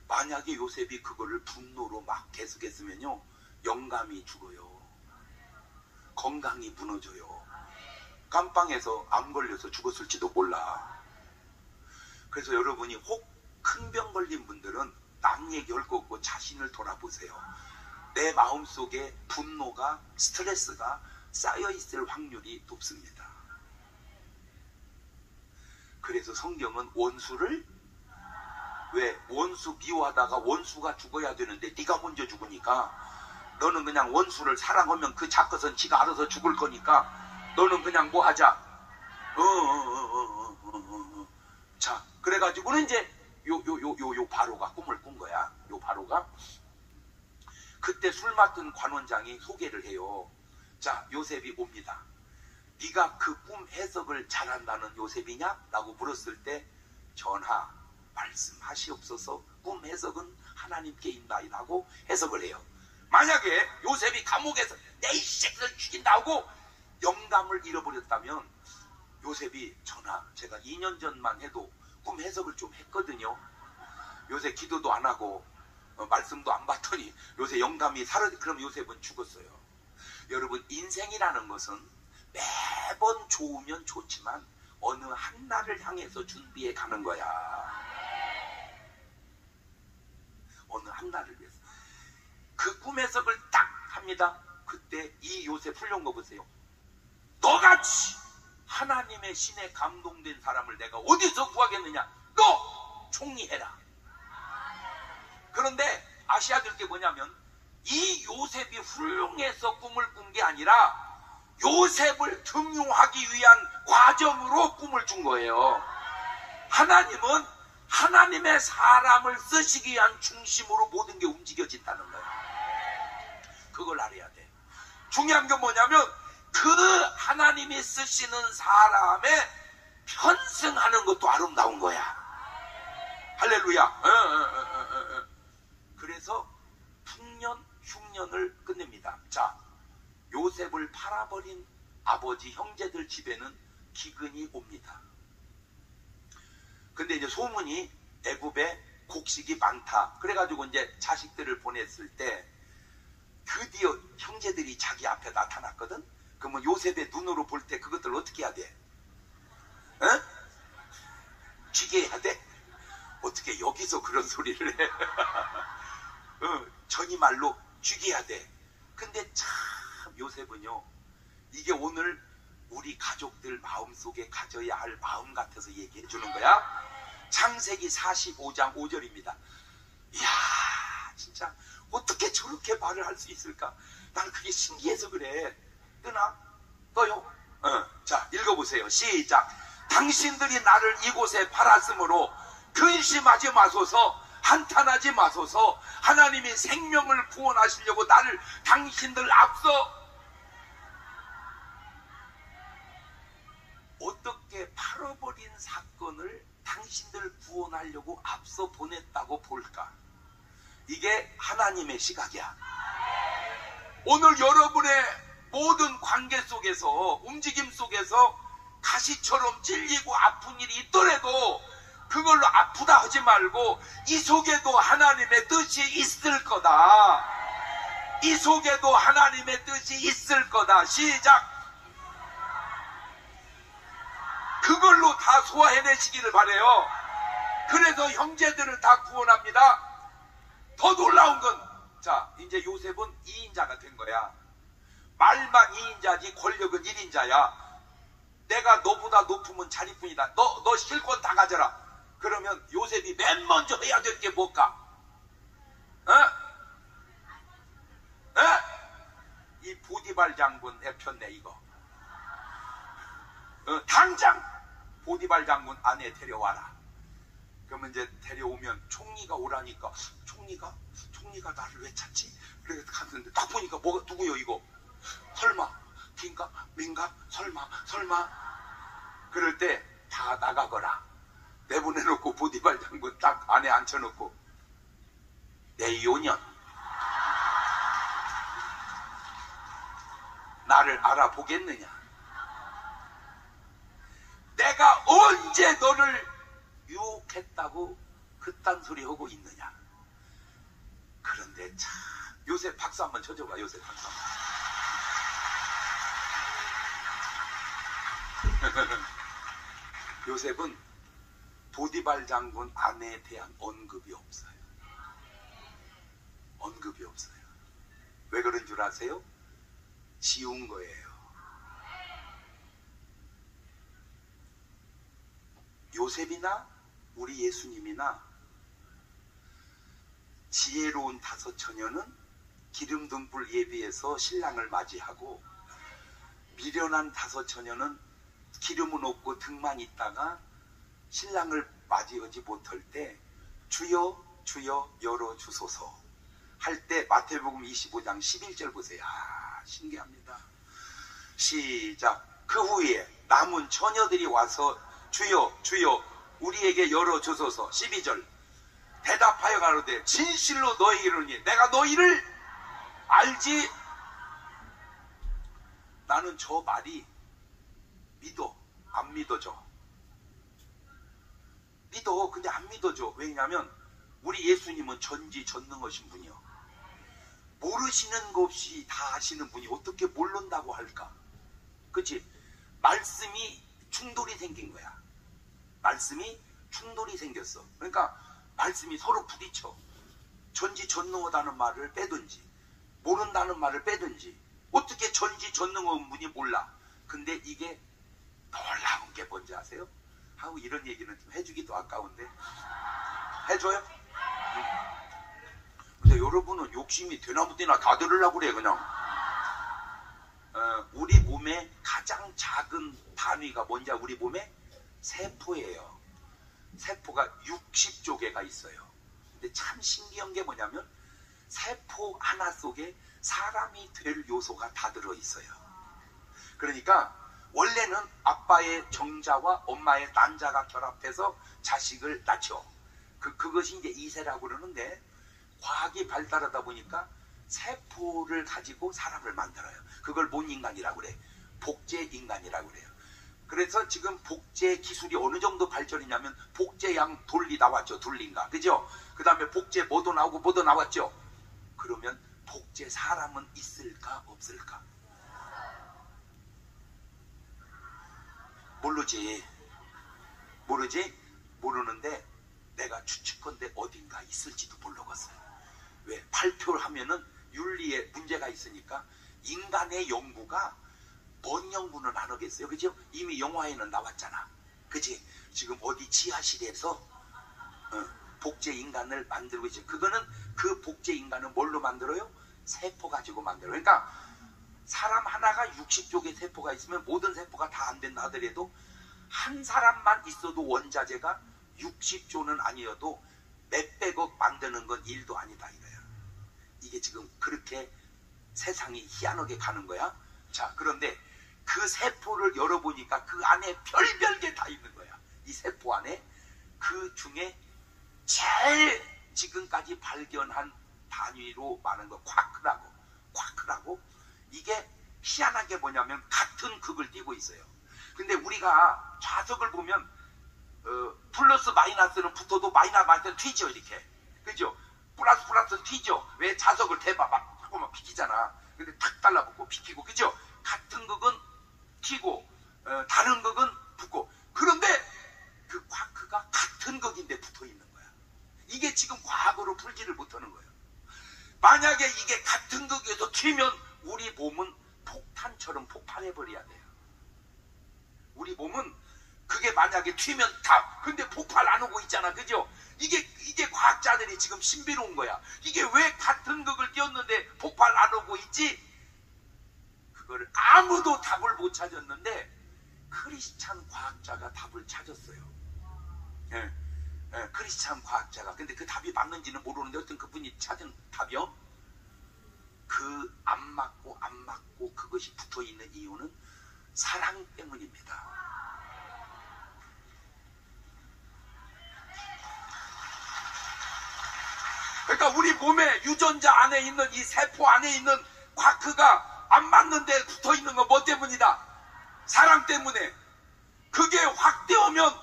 만약에 요셉이 그거를 분노로 막 계속했으면요 영감이 죽어요. 건강이 무너져요. 깜빵에서 암 걸려서 죽었을지도 몰라. 그래서 여러분이 혹 큰 병 걸린 분들은 남 얘기 할 거 없고 자신을 돌아보세요. 내 마음속에 분노가, 스트레스가 쌓여있을 확률이 높습니다. 그래서 성경은 원수를, 왜? 원수 미워하다가 원수가 죽어야 되는데 네가 먼저 죽으니까 너는 그냥 원수를 사랑하면 그 작것은 지가 알아서 죽을 거니까 너는 그냥 뭐 하자. 자, 그래가지고는 이제 요 바로가 꿈을 꾼 거야. 요 바로가. 그때 술 맡은 관원장이 소개를 해요. 자, 요셉이 옵니다. 네가 그 꿈 해석을 잘한다는 요셉이냐? 라고 물었을 때, 전하, 말씀하시옵소서. 꿈 해석은 하나님께 있나이라고 해석을 해요. 만약에 요셉이 감옥에서 내 이 새끼를 죽인다고 영감을 잃어버렸다면, 요셉이, 전하, 제가 2년 전만 해도 꿈 해석을 좀 했거든요. 요새 기도도 안 하고 말씀도 안 받더니 요새 영감이 그럼 요셉은 죽었어요. 여러분, 인생이라는 것은 매번 좋으면 좋지만 어느 한 날을 향해서 준비해 가는 거야. 어느 한 날을 위해서. 그 꿈 해석을 딱 합니다. 그때 이 요셉 훌륭한 거 보세요. 너같이 하나님의 신에 감동된 사람을 내가 어디서 구하겠느냐? 너 총리해라. 그런데 아셔야 될 게 뭐냐면, 이 요셉이 훌륭해서 꿈을 꾼 게 아니라 요셉을 등용하기 위한 과정으로 꿈을 준 거예요. 하나님은 하나님의 사람을 쓰시기 위한 중심으로 모든 게 움직여진다는 거예요. 그걸 알아야 돼. 중요한 게 뭐냐면, 그 하나님이 쓰시는 사람의 편승하는 것도 아름다운 거야. 할렐루야. 그래서 풍년, 흉년을 끝냅니다. 자, 요셉을 팔아버린 아버지 형제들 집에는 기근이 옵니다. 근데 이제 소문이 애굽에 곡식이 많다. 그래가지고 이제 자식들을 보냈을 때 드디어 형제들이 자기 앞에 나타났거든. 그러면 요셉의 눈으로 볼 때 그것들 어떻게 해야 돼? 어? 쥐게 해야 돼? 어떻게 여기서 그런 소리를 해? 전이 말로 쥐게 해야 돼. 근데 참 요셉은요, 이게 오늘 우리 가족들 마음속에 가져야 할 마음 같아서 얘기해 주는 거야. 창세기 45장 5절입니다. 이야, 진짜 어떻게 저렇게 말을 할 수 있을까? 나는 그게 신기해서 그래. 뜨나? 떠요? 자, 읽어보세요. 시작. 당신들이 나를 이곳에 팔았으므로 근심하지 마소서, 한탄하지 마소서. 하나님이 생명을 구원하시려고 나를 당신들 앞서. 어떻게 팔아버린 사건을 당신들 구원하려고 앞서 보냈다고 볼까? 이게 하나님의 시각이야. 오늘 여러분의 모든 관계 속에서, 움직임 속에서 가시처럼 찔리고 아픈 일이 있더라도 그걸로 아프다 하지 말고, 이 속에도 하나님의 뜻이 있을 거다. 이 속에도 하나님의 뜻이 있을 거다. 시작. 그걸로 다 소화해내시기를 바라요. 그래서 형제들을 다 구원합니다. 더 놀라운 건, 자, 이제 요셉은 2인자가 된 거야. 말만 2인자지 권력은 1인자야. 내가 너보다 높으면 자리뿐이다. 너 실권 다 가져라. 그러면 요셉이 맨 먼저 해야 될 게 뭘까? 이 보디발 장군 애폈네 이거. 당장 보디발 장군 아내 데려와라. 그러면 이제 데려오면 총리가 오라니까, 총리가 나를 왜 찾지? 그래서 갔는데 딱 보니까 뭐가 누구요 이거? 설마 긴가 민가 설마. 그럴 때 다 나가거라. 내보내놓고 보디발 장군 딱 안에 앉혀놓고, 내 요년 나를 알아보겠느냐? 내가 언제 너를 유혹했다고 그딴 소리 하고 있느냐? 그런데 참, 요셉 박수 한번 쳐줘봐. 요셉 박수 한번. 요셉은 보디발 장군 아내에 대한 언급이 없어요. 언급이 없어요. 왜 그런 줄 아세요? 지운 거예요. 요셉이나 우리 예수님이나 지혜로운 5 처녀는 기름 등불 예비해서 신랑을 맞이하고, 미련한 5 처녀는 기름은 없고 등만 있다가 신랑을 맞이하지 못할 때 주여 주여 열어주소서 할 때 마태복음 25장 11절 보세요. 신기합니다. 시작. 그 후에 남은 처녀들이 와서 주여 주여 우리에게 열어주소서. 12절. 대답하여 가로되 진실로 너희에게 이르노니 내가 너희를 알지. 나는 저 말이 믿어 안 믿어져? 믿어. 근데 안 믿어져. 왜냐하면 우리 예수님은 전지전능하신 분이요, 모르시는 것 없이 다 아시는 분이 어떻게 모른다고 할까? 그치? 말씀이 충돌이 생긴 거야. 말씀이 충돌이 생겼어. 그러니까 말씀이 서로 부딪혀. 전지전능하다는 말을 빼든지 모른다는 말을 빼든지. 어떻게 전지전능한 분이 몰라? 근데 이게 놀라운 게 뭔지 아세요? 하고 이런 얘기는 좀 해주기도 아까운데 해줘요? 근데 여러분은 욕심이 되나무띠나 다 들으려고 그래 그냥. 우리 몸의 가장 작은 단위가 뭔지 우리 몸에 세포예요. 세포가 60조 개가 있어요. 근데 참 신기한 게 뭐냐면 세포 하나 속에 사람이 될 요소가 다 들어있어요. 그러니까 원래는 아빠의 정자와 엄마의 난자가 결합해서 자식을 낳죠. 그것이 이제 이세라고 그러는데, 과학이 발달하다 보니까 세포를 가지고 사람을 만들어요. 그걸 뭔 인간이라고 그래? 복제 인간이라고 그래요. 그래서 지금 복제 기술이 어느 정도 발전이냐면 복제양 돌리 나왔죠. 둘린가. 그죠? 그 다음에 복제 뭐도 나오고 뭐도 나왔죠. 그러면 복제 사람은 있을까 없을까? 모르지. 모르는데 내가 추측컨대 어딘가 있을지도 모르겠어요. 왜? 발표를 하면은 윤리에 문제가 있으니까. 인간의 연구가 뭔 연구는 안 하겠어요. 그죠? 이미 영화에는 나왔잖아. 그치? 지금 어디 지하실에서 복제 인간을 만들고 있죠. 그거는 그 복제 인간은 뭘로 만들어요? 세포 가지고 만들어요. 그러니까 사람 하나가 60조 개 세포가 있으면 모든 세포가 다 안 된다 하더라도 한 사람만 있어도 원자재가 60조는 아니어도 몇백억 만드는 건 일도 아니다 이거야. 이게 지금 그렇게 세상이 희한하게 가는 거야. 자, 그런데 그 세포를 열어보니까 그 안에 별별 게 다 있는 거야. 이 세포 안에. 그 중에 제일 지금까지 발견한 단위로 많은 거 쿼크라고. 이게 희한한 게 뭐냐면 같은 극을 띠고 있어요. 근데 우리가 좌석을 보면 플러스 마이너스는 붙어도 마이너스는 튀죠 이렇게. 그죠? 플러스는 튀죠. 왜? 자석을 대봐 막 하고만 비키잖아. 근데 탁 달라붙고 비키고. 그죠? 같은 극은 튀고 다른 극은 붙고. 그런데 그 쿼크가 같은 극인데 붙어 있는 거야. 이게 지금 과학으로 풀지를 못하는 거예요. 만약에 이게 같은 극에서 튀면 우리 몸은 폭탄처럼 폭발해버려야 돼요. 우리 몸은 그게 만약에 튀면 다. 근데 폭발 안 오고 있잖아. 그죠? 이게 과학자들이 지금 신비로운 거야. 이게 왜 같은 극을 띄웠는데 폭발 안 오고 있지? 그걸 아무도 답을 못 찾았는데 크리스찬 과학자가 답을 찾았어요. 크리스찬 과학자가. 근데 그 답이 맞는지는 모르는데 어떤 그분이 찾은 답이요? 그 안 맞고 그것이 붙어있는 이유는 사랑 때문입니다. 그러니까 우리 몸에 유전자 안에 있는 이 세포 안에 있는 쿼크가 안 맞는데 붙어있는 건 뭐 때문이다? 사랑 때문에. 그게 확 떼우면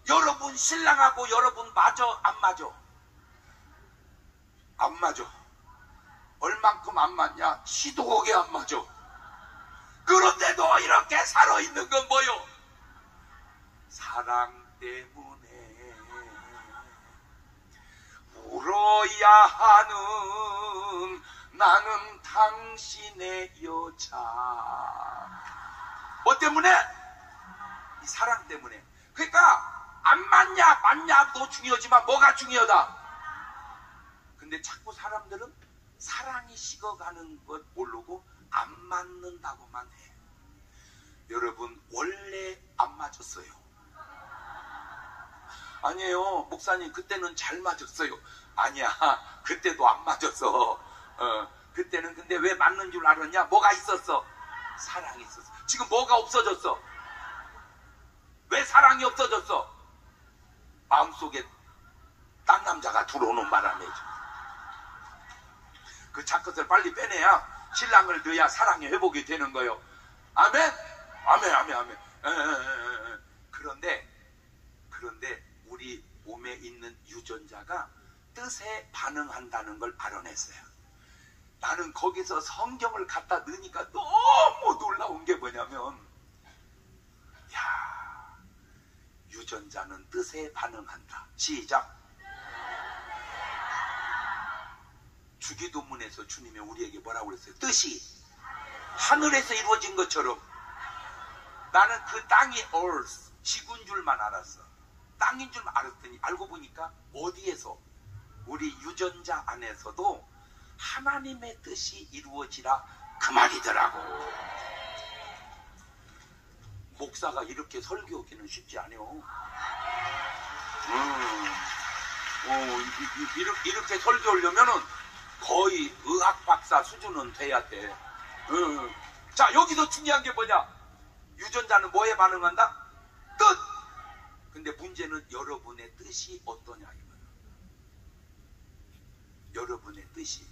여러분 신랑하고 여러분 맞아 안 맞아? 안 맞아. 얼만큼 안 맞냐? 시도하게 안 맞아. 그런데도 이렇게 살아있는 건 뭐요? 사랑 때문에 울어야 하는 나는 당신의 여자. 뭐 때문에? 이 사랑 때문에. 그러니까 안 맞냐도 중요하지만 뭐가 중요하다? 근데 자꾸 사람들은 사랑이 식어가는 것 모르고 안 맞는다고만 해. 여러분 원래 안 맞았어요. 아니에요. 목사님 그때는 잘 맞았어요. 아니야. 그때도 안 맞았어. 그때는 근데 왜 맞는 줄 알았냐? 뭐가 있었어? 사랑이 있었어. 지금 뭐가 없어졌어? 왜 사랑이 없어졌어? 마음속에 딴 남자가 들어오는 바람에 그 자켓을 빨리 빼내야 신랑을 넣어야 사랑이 회복이 되는 거예요. 아멘? 아멘, 아멘, 아멘. 그런데 우리 몸에 있는 유전자가 뜻에 반응한다는 걸 알아냈어요. 나는 거기서 성경을 갖다 넣으니까 너무 놀라운 게 뭐냐면, 야, 유전자는 뜻에 반응한다. 시작. 주기도문에서 주님이 우리에게 뭐라고 그랬어요? 뜻이 하늘에서 이루어진 것처럼. 나는 그 땅이 earth, 지구인 줄만 알았어. 땅인 줄 알았더니 알고 보니까 어디에서? 우리 유전자 안에서도 하나님의 뜻이 이루어지라 그 말이더라고. 목사가 이렇게 설교하기는 쉽지 않아요. 이렇게 설교하려면은 거의 의학 박사 수준은 돼야 돼. 자, 여기서 중요한 게 뭐냐? 유전자는 뭐에 반응한다? 뜻! 근데 문제는 여러분의 뜻이 어떠냐 이거야. 여러분의 뜻이.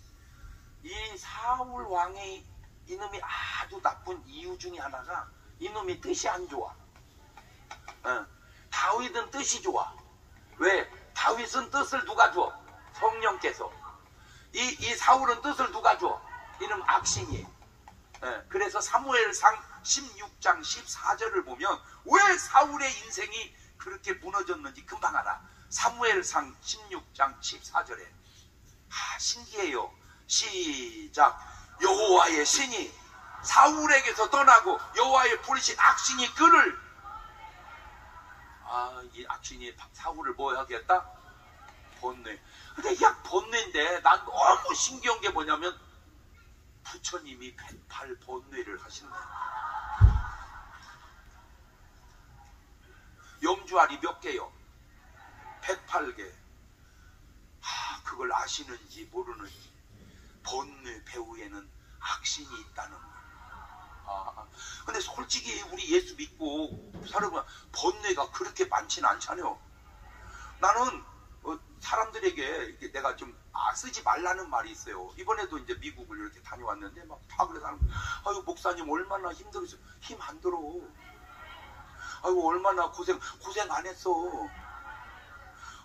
이 사울 왕의 이놈이 아주 나쁜 이유 중에 하나가 이놈이 뜻이 안 좋아. 다윗은 뜻이 좋아. 왜? 다윗은 뜻을 누가 줘? 성령께서. 이 사울은 뜻을 누가 줘? 이놈 악신이. 그래서 사무엘상 16장 14절을 보면 왜 사울의 인생이 그렇게 무너졌는지 금방 알아. 사무엘상 16장 14절에. 신기해요. 시작. 여호와의 신이 사울에게서 떠나고 여호와의 부르신 악신이 그를, 이 악신이 사울을 뭐 하겠다? 번뇌. 근데 야, 번뇌인데 난 너무 신기한 게 뭐냐면 부처님이 108 번뇌를 하신대. 염주알이 몇 개요? 108개. 그걸 아시는지 모르는지 번뇌 배후에는 악신이 있다는 거. 근데 솔직히 우리 예수 믿고 살아보면 번뇌가 그렇게 많지는 않잖아요. 나는 사람들에게 내가 좀 쓰지 말라는 말이 있어요. 이번에도 이제 미국을 이렇게 다녀왔는데 막 다 그래 사람, 아유 목사님 얼마나 힘들었어요. 힘 안 들어. 아유 얼마나 고생 안 했어.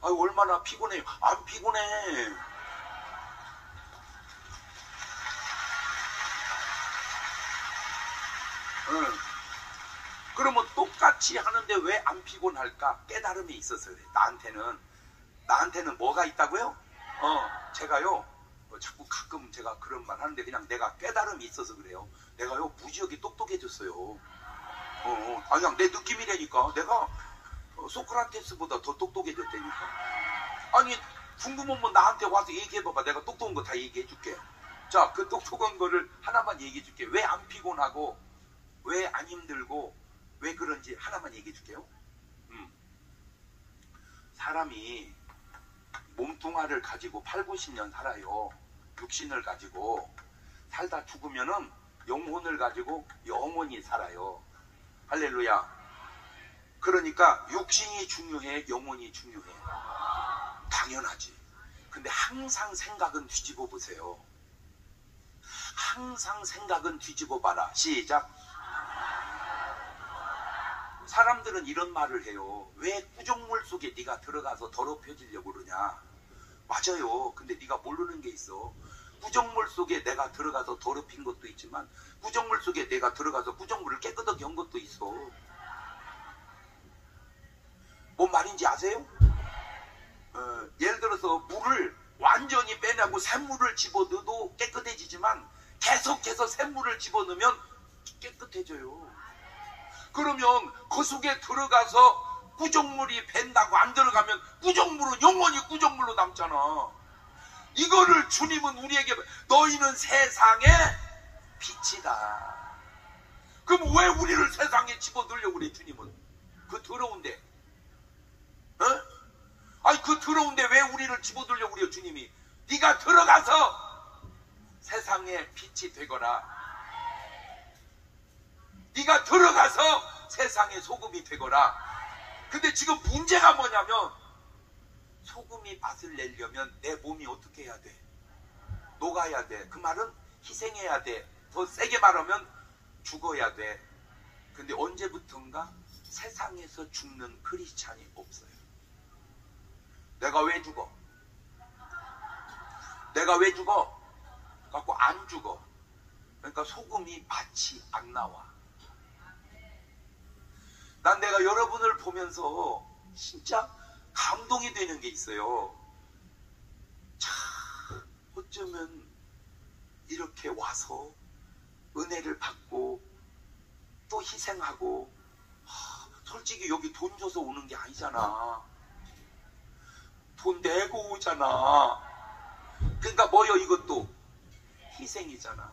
아유 얼마나 피곤해. 안 피곤해. 그러면 똑같이 하는데 왜 안 피곤할까? 깨달음이 있어서 그래. 나한테는 뭐가 있다고요? 제가요, 자꾸 가끔 제가 그런 말 하는데 그냥 내가 깨달음이 있어서 그래요. 내가요, 무지하게 똑똑해졌어요. 그냥 내 느낌이라니까. 내가 소크라테스보다 더 똑똑해졌다니까. 아니, 궁금하면 나한테 와서 얘기해봐봐. 내가 똑똑한 거 다 얘기해줄게. 자, 그 똑똑한 거를 하나만 얘기해줄게. 왜 안 피곤하고, 왜 안 힘들고, 왜 그런지 하나만 얘기해줄게요. 사람이 몸뚱아리를 가지고 8, 90년 살아요. 육신을 가지고 살다 죽으면은 영혼을 가지고 영원히 살아요. 할렐루야. 그러니까 육신이 중요해, 영혼이 중요해. 당연하지. 근데 항상 생각은 뒤집어 보세요. 항상 생각은 뒤집어 봐라. 시작. 사람들은 이런 말을 해요. 왜 구정물 속에 네가 들어가서 더럽혀지려고 그러냐. 맞아요. 근데 네가 모르는 게 있어. 구정물 속에 내가 들어가서 더럽힌 것도 있지만 구정물 속에 내가 들어가서 구정물을 깨끗하게 한 것도 있어. 뭔 말인지 아세요? 예를 들어서 물을 완전히 빼내고 샘물을 집어넣어도 깨끗해지지만 계속해서 샘물을 집어넣으면 깨끗해져요. 그러면 그 속에 들어가서 구정물이 밴다고 안 들어가면 구정물은 영원히 구정물로 남잖아. 이거를 주님은 우리에게 너희는 세상의 빛이다. 그럼 왜 우리를 세상에 집어넣으려고 그래 주님은? 그 더러운데. 아니 그 더러운데 왜 우리를 집어들려고 그래요 주님이. 네가 들어가서 세상에 빛이 되거라. 네가 들어가서 세상에 소금이 되거라. 근데 지금 문제가 뭐냐면 소금이 맛을 내려면 내 몸이 어떻게 해야 돼? 녹아야 돼. 그 말은 희생해야 돼. 더 세게 말하면 죽어야 돼. 근데 언제부턴가 세상에서 죽는 크리스찬이 없어요. 내가 왜 죽어? 내가 왜 죽어? 갖고 안 죽어. 그러니까 소금이 맛이 안 나와. 난 내가 여러분을 보면서 진짜 감동이 되는 게 있어요. 참 어쩌면 이렇게 와서 은혜를 받고 또 희생하고, 솔직히 여기 돈 줘서 오는 게 아니잖아. 돈 내고 오잖아. 그러니까 뭐요? 이것도 희생이잖아.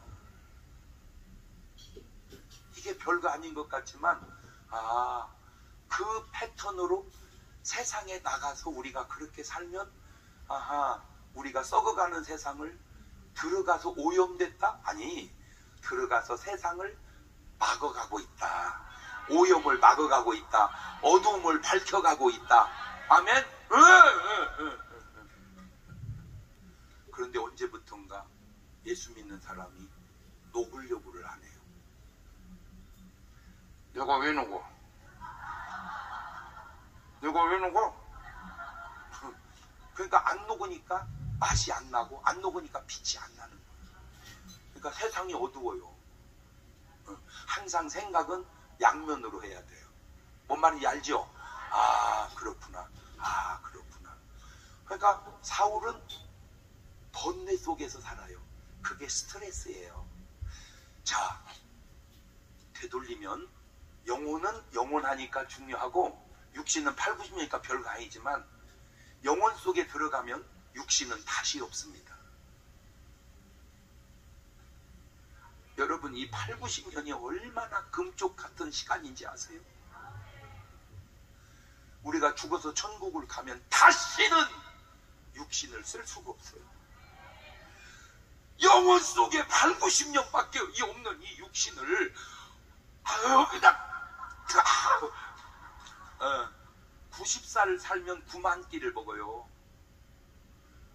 이게 별거 아닌 것 같지만 그 패턴으로 세상에 나가서 우리가 그렇게 살면 우리가 썩어가는 세상을 들어가서 오염됐다? 아니, 들어가서 세상을 막아가고 있다. 오염을 막아가고 있다. 어두움을 밝혀가고 있다. 아멘? 그런데 언제부턴가 예수 믿는 사람이 녹으려고를 안 해요. 내가 왜 녹어? 내가 왜 녹어? 그러니까 안 녹으니까 맛이 안 나고, 안 녹으니까 빛이 안 나는 거예요. 그러니까 세상이 어두워요. 항상 생각은 양면으로 해야 돼요. 뭔 말인지 알죠? 그렇구나. 그렇구나. 그러니까 사울은 번뇌 속에서 살아요. 그게 스트레스예요. 자, 되돌리면 영혼은 영원하니까 중요하고 육신은 8, 90년이니까 별거 아니지만 영혼 속에 들어가면 육신은 다시 없습니다. 여러분, 이 8, 90년이 얼마나 금쪽 같은 시간인지 아세요? 우리가 죽어서 천국을 가면 다시는 육신을 쓸 수가 없어요. 영혼 속에 8, 90년밖에 없는 이 육신을 그냥 90살 살면 9만 끼를 먹어요.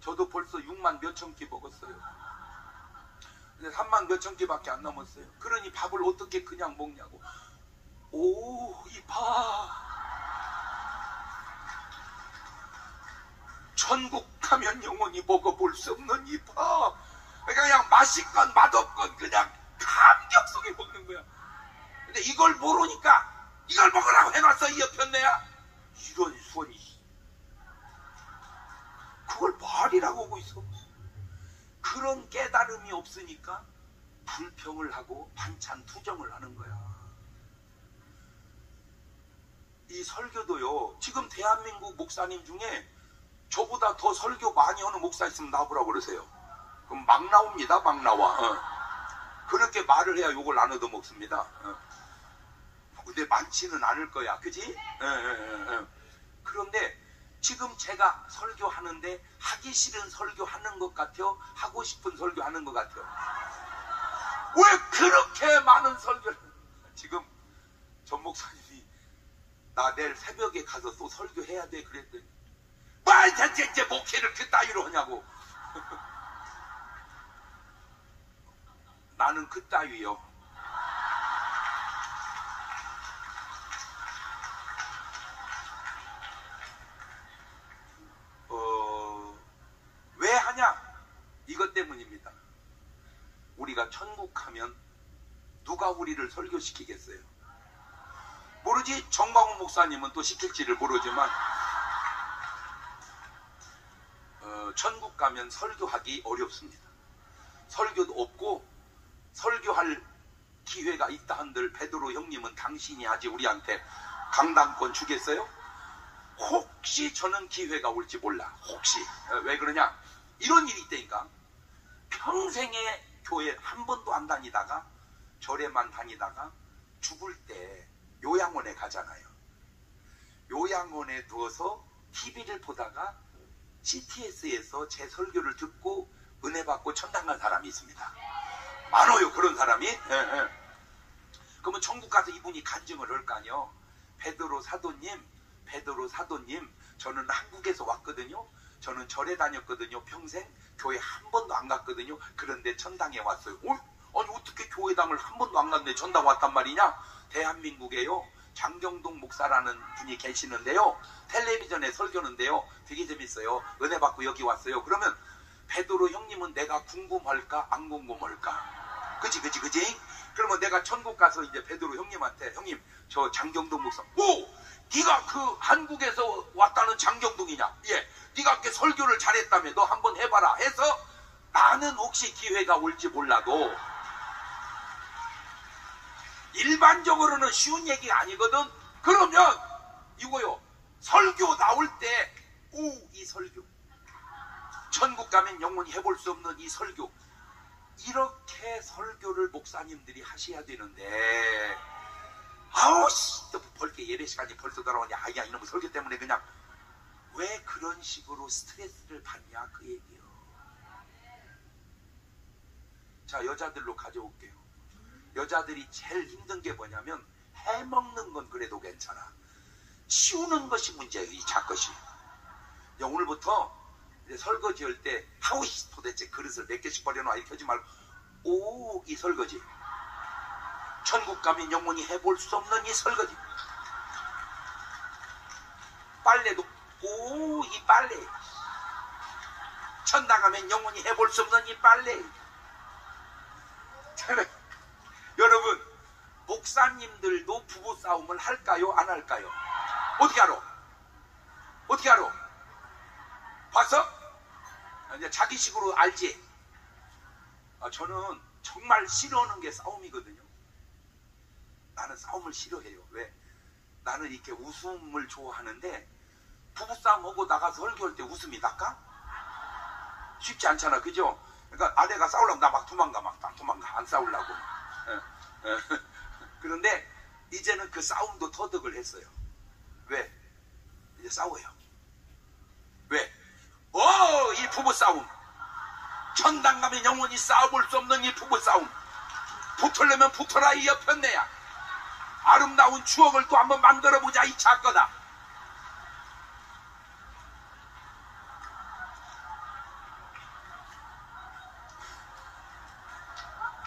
저도 벌써 6만 몇천 끼 먹었어요. 근데 3만 몇천 끼밖에 안 남았어요. 그러니 밥을 어떻게 그냥 먹냐고. 이 밥. 천국 가면 영원히 먹어볼 수 없는 이 밥. 그냥 맛있건 맛없건 그냥 감격 속에 먹는 거야. 근데 이걸 모르니까 이걸 먹으라고 해놨어, 이 옆편네야. 이런 수원이. 그걸 말이라고 하고 있어. 그런 깨달음이 없으니까 불평을 하고 반찬 투정을 하는 거야. 이 설교도요, 지금 대한민국 목사님 중에 저보다 더 설교 많이 하는 목사 있으면 나보라고 그러세요. 그럼 막 나옵니다. 막 나와. 그렇게 말을 해야 욕을 안 얻어먹습니다. 근데 많지는 않을 거야. 그지? 그런데 지금 제가 설교하는데 하기 싫은 설교하는 것 같아요? 하고 싶은 설교하는 것 같아요? 왜 그렇게 많은 설교를. 지금 전 목사님이 나 내일 새벽에 가서 또 설교해야 돼 그랬더니 이제 목회를 그따위로 하냐고. 나는 그따위요. 왜 하냐? 이것 때문입니다. 우리가 천국 가면 누가 우리를 설교시키겠어요? 모르지? 정광훈 목사님은 또 시킬지를 모르지만 천국 가면 설교하기 어렵습니다. 설교도 없고 설교할 기회가 있다 한들 베드로 형님은 당신이 아직 우리한테 강당권 주겠어요? 혹시 저는 기회가 올지 몰라. 혹시. 왜 그러냐? 이런 일이 있다니까. 평생에 교회 한 번도 안 다니다가 절에만 다니다가 죽을 때 요양원에 가잖아요. 요양원에 두어서 TV를 보다가 CTS에서 제 설교를 듣고 은혜 받고 천당 간 사람이 있습니다. 많아요, 그런 사람이. 그러면 천국 가서 이분이 간증을 할 거 아니요. 베드로 사도님, 저는 한국에서 왔거든요. 저는 절에 다녔거든요. 평생 교회 한 번도 안 갔거든요. 그런데 천당에 왔어요. 아니 어떻게 교회당을 한 번도 안 갔는데 천당 왔단 말이냐? 대한민국에요, 장경동 목사라는 분이 계시는데요. 텔레비전에 설교는데요. 되게 재밌어요. 은혜 받고 여기 왔어요. 그러면 베드로 형님은 내가 궁금할까 안 궁금할까? 그지? 그러면 내가 천국 가서 이제 베드로 형님한테, 형님 저 장경동 목사, 네가 그 한국에서 왔다는 장경동이냐? 예, 네가 그렇게 설교를 잘했다며, 너 한번 해봐라 해서, 나는 혹시 기회가 올지 몰라도 일반적으로는 쉬운 얘기가 아니거든. 그러면 이거요, 설교 나올 때 이 설교, 천국 가면 영원히 해볼 수 없는 이 설교, 이렇게 설교를 목사님들이 하셔야 되는데, 또 벌써 예배 시간이 벌써 돌아오냐, 아야 이놈의 설교 때문에 그냥 왜 그런 식으로 스트레스를 받냐, 그 얘기요. 자, 여자들로 가져올게요. 여자들이 제일 힘든 게 뭐냐면, 해먹는 건 그래도 괜찮아. 치우는 것이 문제예요, 이 작것이. 오늘부터 이제 설거지 할 때, 도대체 그릇을 몇 개씩 버려놔 이렇게 하지 말고, 이 설거지. 천국 가면 영원히 해볼 수 없는 이 설거지. 빨래도 이 빨래. 천당 가면 영원히 해볼 수 없는 이 빨래. 여러분, 목사님들도 부부싸움을 할까요, 안 할까요? 어떻게 알아? 봤어? 이제 자기식으로 알지? 저는 정말 싫어하는 게 싸움이거든요. 나는 싸움을 싫어해요. 왜? 나는 이렇게 웃음을 좋아하는데, 부부싸움하고 나가서 설교할 때 웃음이 날까? 쉽지 않잖아, 그죠? 그러니까 아내가 싸우려면 나 막 도망가, 안 싸우려고. 그런데 이제는 그 싸움도 터득을 했어요. 왜? 이제 싸워요. 왜? 이 부부싸움, 천당 가면 영원히 싸워볼 수 없는 이 부부싸움, 붙으려면 붙어라 이 여편네야. 아름다운 추억을 또 한번 만들어보자 이 작거다.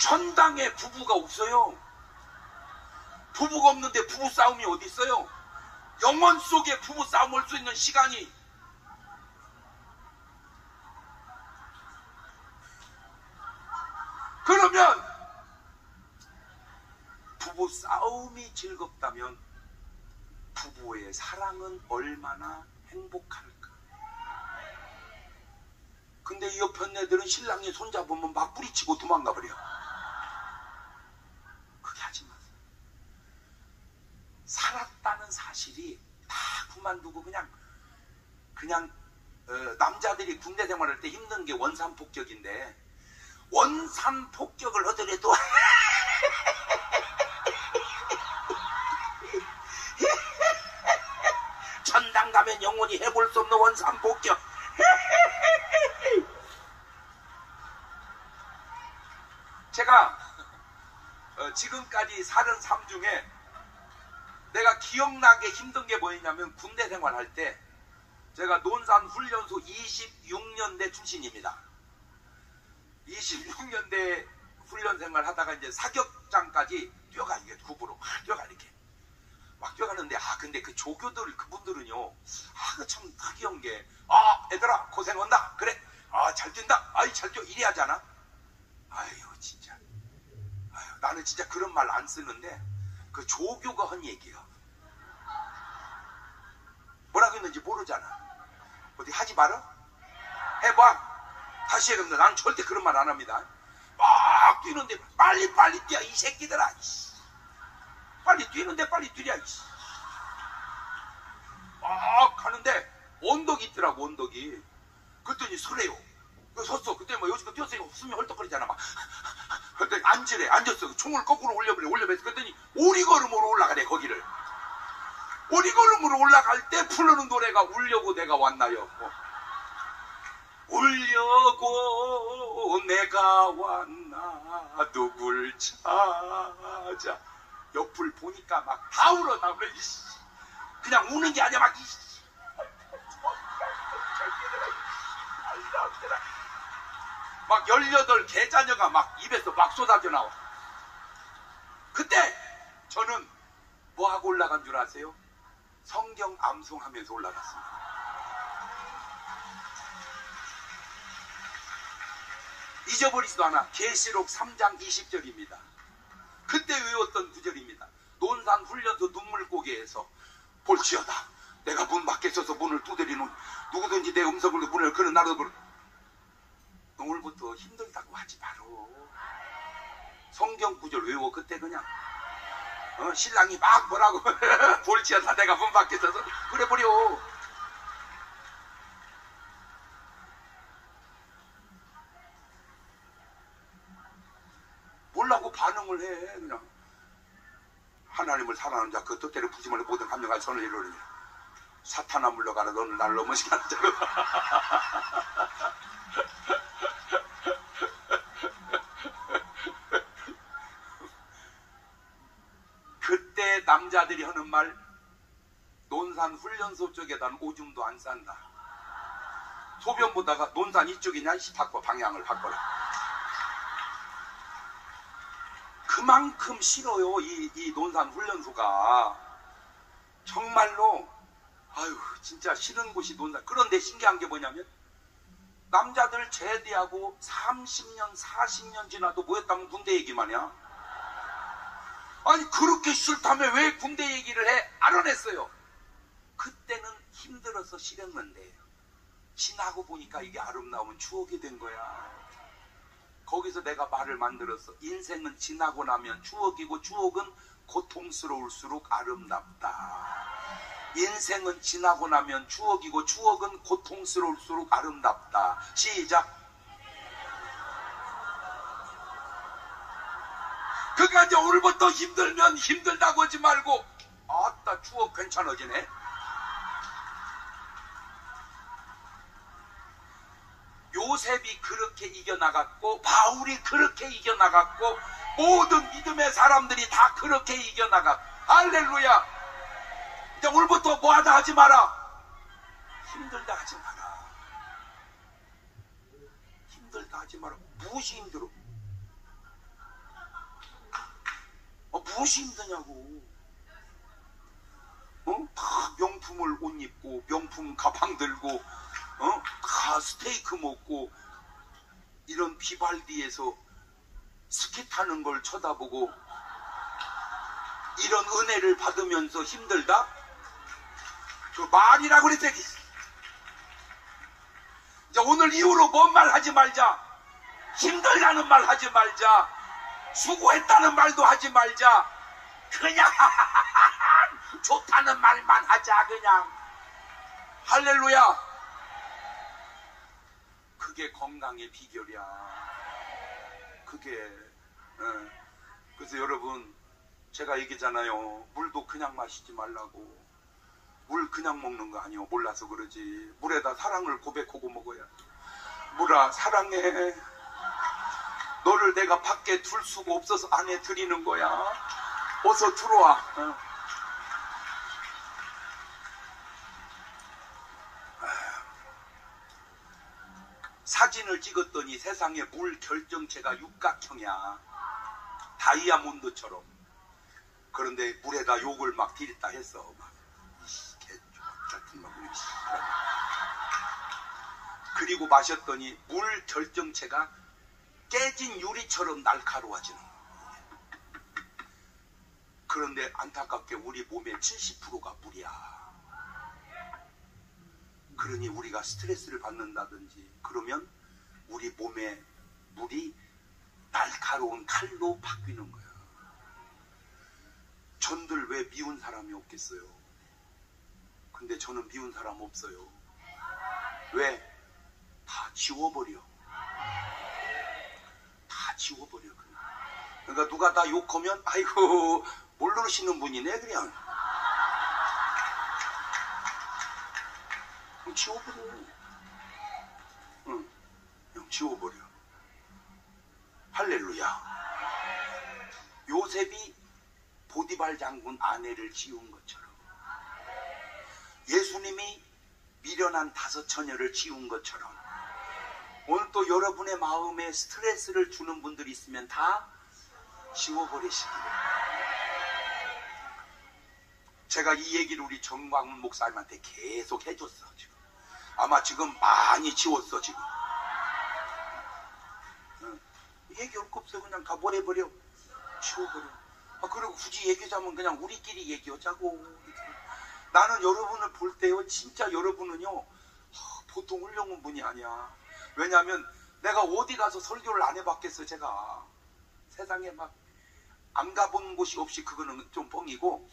천당에 부부가 없어요. 부부가 없는데 부부싸움이 어디 있어요? 영원 속에 부부싸움 할 수 있는 시간이, 그러면 부부싸움이 즐겁다면 부부의 사랑은 얼마나 행복할까? 근데 이 옆에 애들은 신랑이 손잡으면 막 뿌리치고 도망가 버려. 그게 하지 마세요. 살았다는 사실이 다 그만두고 그냥 남자들이 군대 생활할 때 힘든 게 원산폭격인데, 원산폭격을 하더라도 천당 가면 영원히 해볼 수 없는 원산폭격. 제가 지금까지 살은 삶 중에 내가 기억나게 힘든 게 뭐였냐면, 군대 생활할 때 제가 논산훈련소 26년대 출신입니다. 26년대 훈련 생활 하다가 이제 사격장까지 뛰어가, 이게 굽으로 뛰어가, 이렇게 막 뛰어가는데, 근데 그 조교들, 그분들은요, 참 특이한 게, 얘들아 고생한다, 그래, 잘 뛴다, 잘 뛰어, 이래 하잖아. 진짜, 나는 진짜 그런 말 안 쓰는데, 그 조교가 한 얘기야. 뭐라고 했는지 모르잖아. 어디 하지 마라? 해봐. 다시 해. 그런데 나는 절대 그런 말 안 합니다. 막 뛰는데 빨리 뛰어 이 새끼들아. 빨리 뛰는데 빨리 뛰랴. 막 가는데 언덕이 있더라고, 언덕이. 그랬더니 서래요. 섰어. 그때 요즘 뛰었으니까 숨이 헐떡거리잖아. 막. 그랬더니 앉았어. 총을 거꾸로 올려버려. 그랬더니 오리걸음으로 올라가래, 거기를. 오리걸음으로 올라갈 때 부르는 노래가 울려고 내가 왔나요? 울려고 내가 왔나 누굴 찾아. 옆을 보니까 막 다 울어. 다 울어. 그냥 우는 게 아니야. 막 18 개자녀가 막 입에서 막 쏟아져 나와. 그때 저는 뭐하고 올라간 줄 아세요? 성경 암송하면서 올라갔습니다. 잊어버리지도 않아. 계시록 3장 20절입니다. 그때 외웠던 구절입니다. 논산 훈련소 눈물고개에서 볼지어다 내가 문 밖에 서서 문을 두드리는 누구든지 내 음성을 문을 그는 나로 부르. 오늘부터 힘들다고 하지 마로. 성경 구절 외워. 그때 그냥 신랑이 막 뭐라고 볼지어다 내가 문 밖에 서서 그래 버려. 몰라고 반응을 해. 그냥 하나님을 사랑하는 자 그 뜻대로 부심을 모든 감정할 선을 이루느니 사탄아 물러가라 너는 나를 넘어지게 하는 자로. 그때 남자들이 하는 말, 논산 훈련소 쪽에다는 오줌도 안 싼다. 소변 보다가 논산 이쪽이냐 바꿔 방향을 바꿔라. 그만큼 싫어요. 이 논산 훈련소가 정말로 아유 진짜 싫은 곳이 논산. 그런데 신기한 게 뭐냐면 남자들 제대하고 30년 40년 지나도 뭐였다면 군대 얘기만 해. 아니 그렇게 싫다며 왜 군대 얘기를 해? 알아냈어요. 그때는 힘들어서 싫었는데 지나고 보니까 이게 아름다운 추억이 된 거야. 거기서 내가 말을 만들었어. 인생은 지나고 나면 추억이고 추억은 고통스러울수록 아름답다. 인생은 지나고 나면 추억이고 추억은 고통스러울수록 아름답다. 시작. 그러니까 이제 오늘부터 힘들면 힘들다고 하지 말고 아따 추억 괜찮아지네. 요셉이 그렇게 이겨나갔고 바울이 그렇게 이겨나갔고 모든 믿음의 사람들이 다 그렇게 이겨나갔고 할렐루야. 이제 오늘부터 뭐하다 하지 마라. 힘들다 하지 마라. 힘들다 하지 마라. 무엇이 힘들어? 무엇이 힘드냐고. 다 명품을 옷 입고 명품 가방 들고 다 스테이크 먹고 이런 비발디에서 스키 타는 걸 쳐다보고 이런 은혜를 받으면서 힘들다? 그 말이라고 그랬더니 이제 오늘 이후로 뭔 말 하지 말자. 힘들다는 말 하지 말자. 수고했다는 말도 하지 말자. 그냥 좋다는 말만 하자. 그냥 할렐루야. 그게 건강의 비결이야. 그게 그래서 여러분 제가 얘기잖아요. 물도 그냥 마시지 말라고. 물 그냥 먹는 거 아니요. 몰라서 그러지. 물에다 사랑을 고백하고 먹어야. 물아 사랑해. 너를 내가 밖에 둘 수가 없어서 안에 들이는 거야. 어서 들어와. 사진을 찍었더니 세상에 물 결정체가 육각형이야. 다이아몬드처럼. 그런데 물에다 욕을 막 디렸다 했어. 막 같은 막 그리고 마셨더니 물 결정체가 깨진 유리처럼 날카로워지는 거야. 그런데 안타깝게 우리 몸의 70%가 물이야. 그러니 우리가 스트레스를 받는다든지 그러면 우리 몸에 물이 날카로운 칼로 바뀌는 거야. 전들 왜 미운 사람이 없겠어요? 근데 저는 미운 사람 없어요. 왜? 다 지워버려. 다 지워버려. 그러니까 누가 나 욕하면 아이고 모르시는 분이네 그냥. 지워버려. 응, 그냥 지워버려. 할렐루야. 요셉이 보디발 장군 아내를 지운 것처럼, 예수님이 미련한 5 처녀를 지운 것처럼, 오늘 또 여러분의 마음에 스트레스를 주는 분들이 있으면 다 지워버리시기를. 제가 이 얘기를 우리 정광훈 목사님한테 계속 해줬어. 지금 아마 지금 많이 지웠어. 지금 얘기할 거 없어. 그냥 다 뭐 해버려? 지워버려. 그리고 굳이 얘기하자면 그냥 우리끼리 얘기하자고. 나는 여러분을 볼 때요, 진짜 여러분은요 보통 훌륭한 분이 아니야. 왜냐하면 내가 어디 가서 설교를 안 해봤겠어. 제가 세상에 막 안 가본 곳이 없이, 그거는 좀 뻥이고,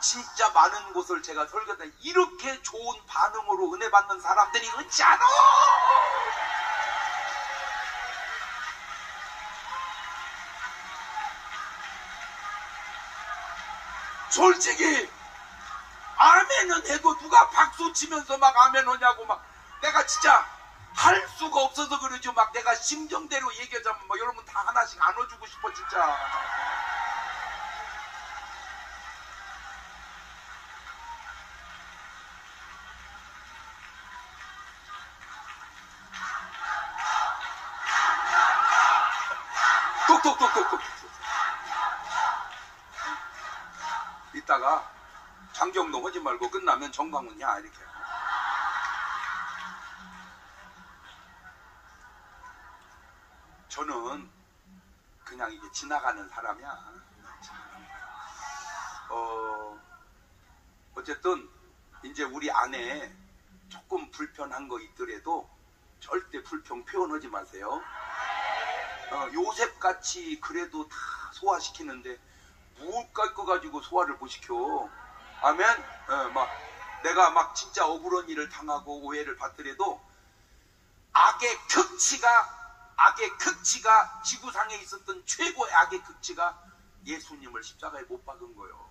진짜 많은 곳을 제가 설교다 이렇게 좋은 반응으로 은혜 받는 사람들이 없지 않아. 솔직히 아멘은 해도 누가 박수 치면서 막 아멘 하냐고, 막 내가 진짜 할 수가 없어서 그러죠. 막 내가 심정대로 얘기하자면 뭐 여러분 다 하나씩 안아주고 싶어 진짜. 똑똑똑똑똑. 이따가 장경동 하지 말고 끝나면 정광훈이야 이렇게. 저는 그냥 이게 지나가는 사람이야. 어쨌든 이제 우리 안에 조금 불편한 거 있더라도 절대 불평 표현하지 마세요. 요셉같이 그래도 다 소화시키는데 뭘 깎고 가지고 소화를 못 시켜. 아멘. 막 내가 막 진짜 억울한 일을 당하고 오해를 받더라도 악의 극치가 지구상에 있었던 최고의 악의 극치가 예수님을 십자가에 못 박은 거예요.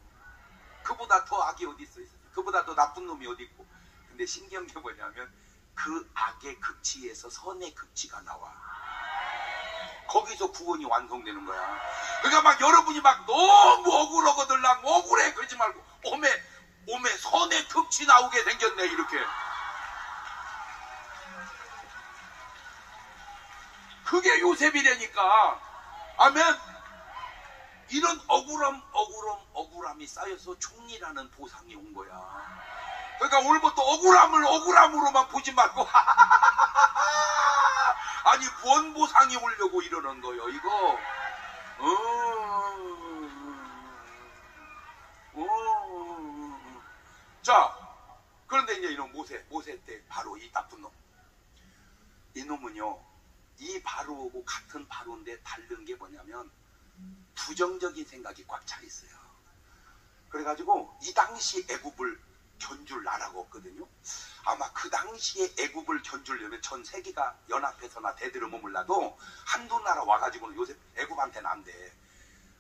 그보다 더 악이 어디 있어요? 그보다 더 나쁜 놈이 어디 있고. 근데 신기한 게 뭐냐면 그 악의 극치에서 선의 극치가 나와. 거기서 구원이 완성되는 거야. 그러니까 막 여러분이 막 너무 억울하거든. 막 억울해 그러지 말고 오메 선의 극치 나오게 생겼네 이렇게. 그게 요셉이라니까. 아멘. 이런 억울함이 쌓여서 총리라는 보상이 온 거야. 그러니까 오늘부터 억울함으로만 보지 말고 아니 뭔 보상이 오려고 이러는 거예요 이거. 자, 그런데 이제 이런 모세 때 바로 이 나쁜 놈, 이놈은요 이 바로하고 같은 바로인데 다른 게 뭐냐면 부정적인 생각이 꽉 차 있어요. 그래가지고 이 당시 애굽을 견줄 나라가 없거든요. 아마 그 당시에 애굽을 견주려면 전 세계가 연합해서나 대들으면 몰라도 한두 나라 와가지고는 요새 애굽한테는 안 돼.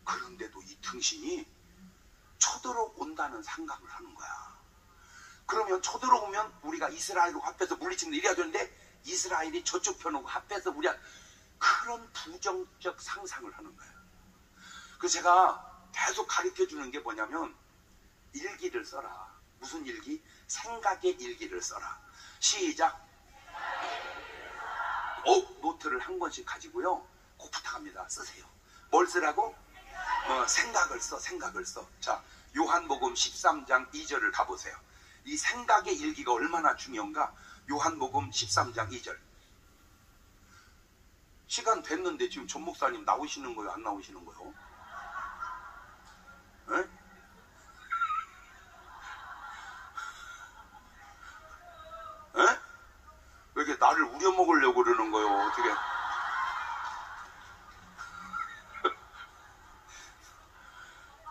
그런데도 이 등신이 쳐들어온다는 생각을 하는 거야. 그러면 쳐들어오면 우리가 이스라엘로 합해서 물리치면 이래야 되는데 이스라엘이 저쪽 편하고 합해서 우리가 그런 부정적 상상을 하는 거예요. 그래서 제가 계속 가르쳐주는 게 뭐냐면 일기를 써라. 무슨 일기? 생각의 일기를 써라. 시작. 노트를 한 권씩 가지고요. 꼭 부탁합니다. 쓰세요. 뭘 쓰라고? 생각을 써. 자, 요한복음 13장 2절을 가보세요. 이 생각의 일기가 얼마나 중요한가? 요한복음 13장 2절. 시간 됐는데 지금 전 목사님 나오시는 거예요? 안 나오시는 거예요? 에? 에? 왜 이렇게 나를 우려먹으려고 그러는 거예요? 어떻게?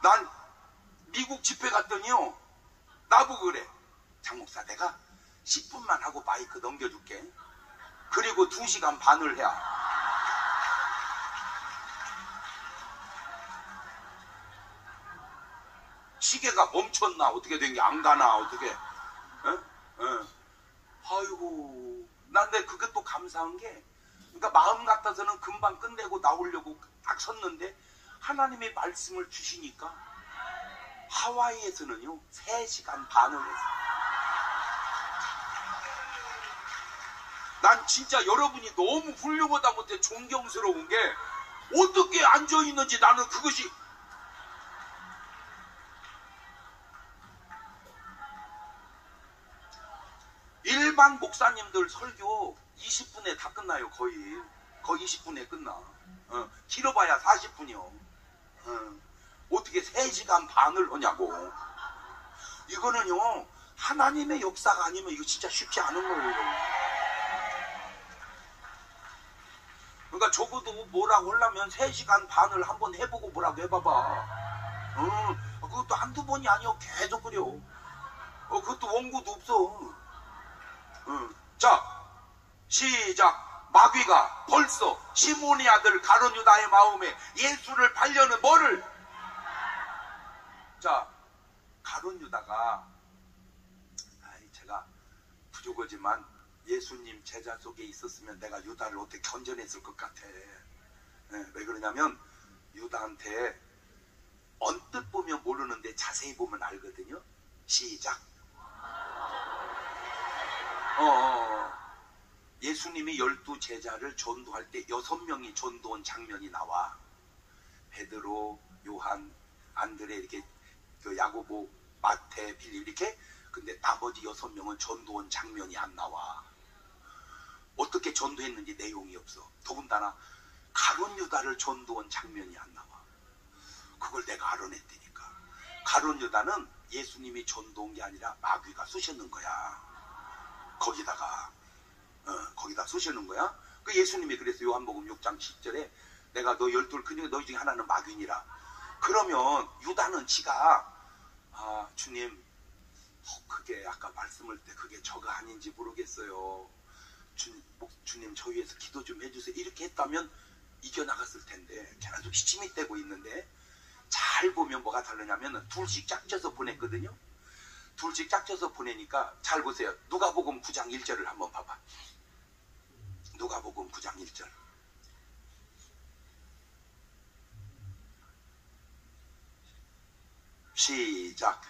난 미국 집회 갔더니요 나보고 그래. 장 목사 내가 10분만 하고 마이크 넘겨줄게. 그리고 2시간 반을 해야. 시계가 멈췄나 어떻게 된 게 안 가나 어떻게? 아이고, 난데 그것도 감사한 게, 그러니까 마음 같아서는 금방 끝내고 나오려고 딱 섰는데 하나님의 말씀을 주시니까 하와이에서는요 3시간 반을 했어요. 난 진짜 여러분이 너무 훌륭하다 못해 존경스러운 게 어떻게 앉아있는지 나는 그것이 일반 목사님들 설교 20분에 다 끝나요. 거의 20분에 끝나. 길어봐야 40분이요. 어떻게 3시간 반을 하냐고. 이거는요 하나님의 역사가 아니면 이거 진짜 쉽지 않은 거예요. 그러니까 적어도 뭐라고 하려면 3시간 반을 한번 해보고 뭐라고 해봐봐. 그것도 한두 번이 아니요 계속 그려. 그것도 원고도 없어. 자, 시작. 마귀가 벌써 시몬의 아들 가룟 유다의 마음에 예수를 팔려는 뭐를? 자, 가룟 유다가 제가 부족하지만 예수님 제자 속에 있었으면 내가 유다를 어떻게 견뎌냈을 것 같아. 왜 그러냐면 유다한테 언뜻 보면 모르는데 자세히 보면 알거든요. 시작. 예수님이 12 제자를 전도할 때 6명이 전도한 장면이 나와. 베드로, 요한, 안드레 이렇게 그 야고보, 마태, 빌립 이렇게. 근데 나머지 6명은 전도한 장면이 안 나와. 어떻게 전도했는지 내용이 없어. 더군다나 가룟 유다를 전도한 장면이 안 나와. 그걸 내가 알아냈다니까. 가룟 유다는 예수님이 전도한 게 아니라 마귀가 쑤셨는 거야. 거기다 쑤시는 거야. 그 예수님이 그래서 요한복음 6장 10절에 내가 너 12를 크니까 너희 중에 하나는 마귀니라. 그러면 유다는 지가 주님 그게 아까 말씀을 때 그게 저가 아닌지 모르겠어요. 주님 저 위해서 기도 좀 해주세요. 이렇게 했다면 이겨나갔을 텐데 계속 시침이 떼고 있는데 잘 보면 뭐가 다르냐면 둘씩 짝져서 보냈거든요. 둘씩 짝져서 보내니까 잘 보세요. 누가복음 9장 1절을 한번 봐봐. 누가복음 9장 1절. 시작.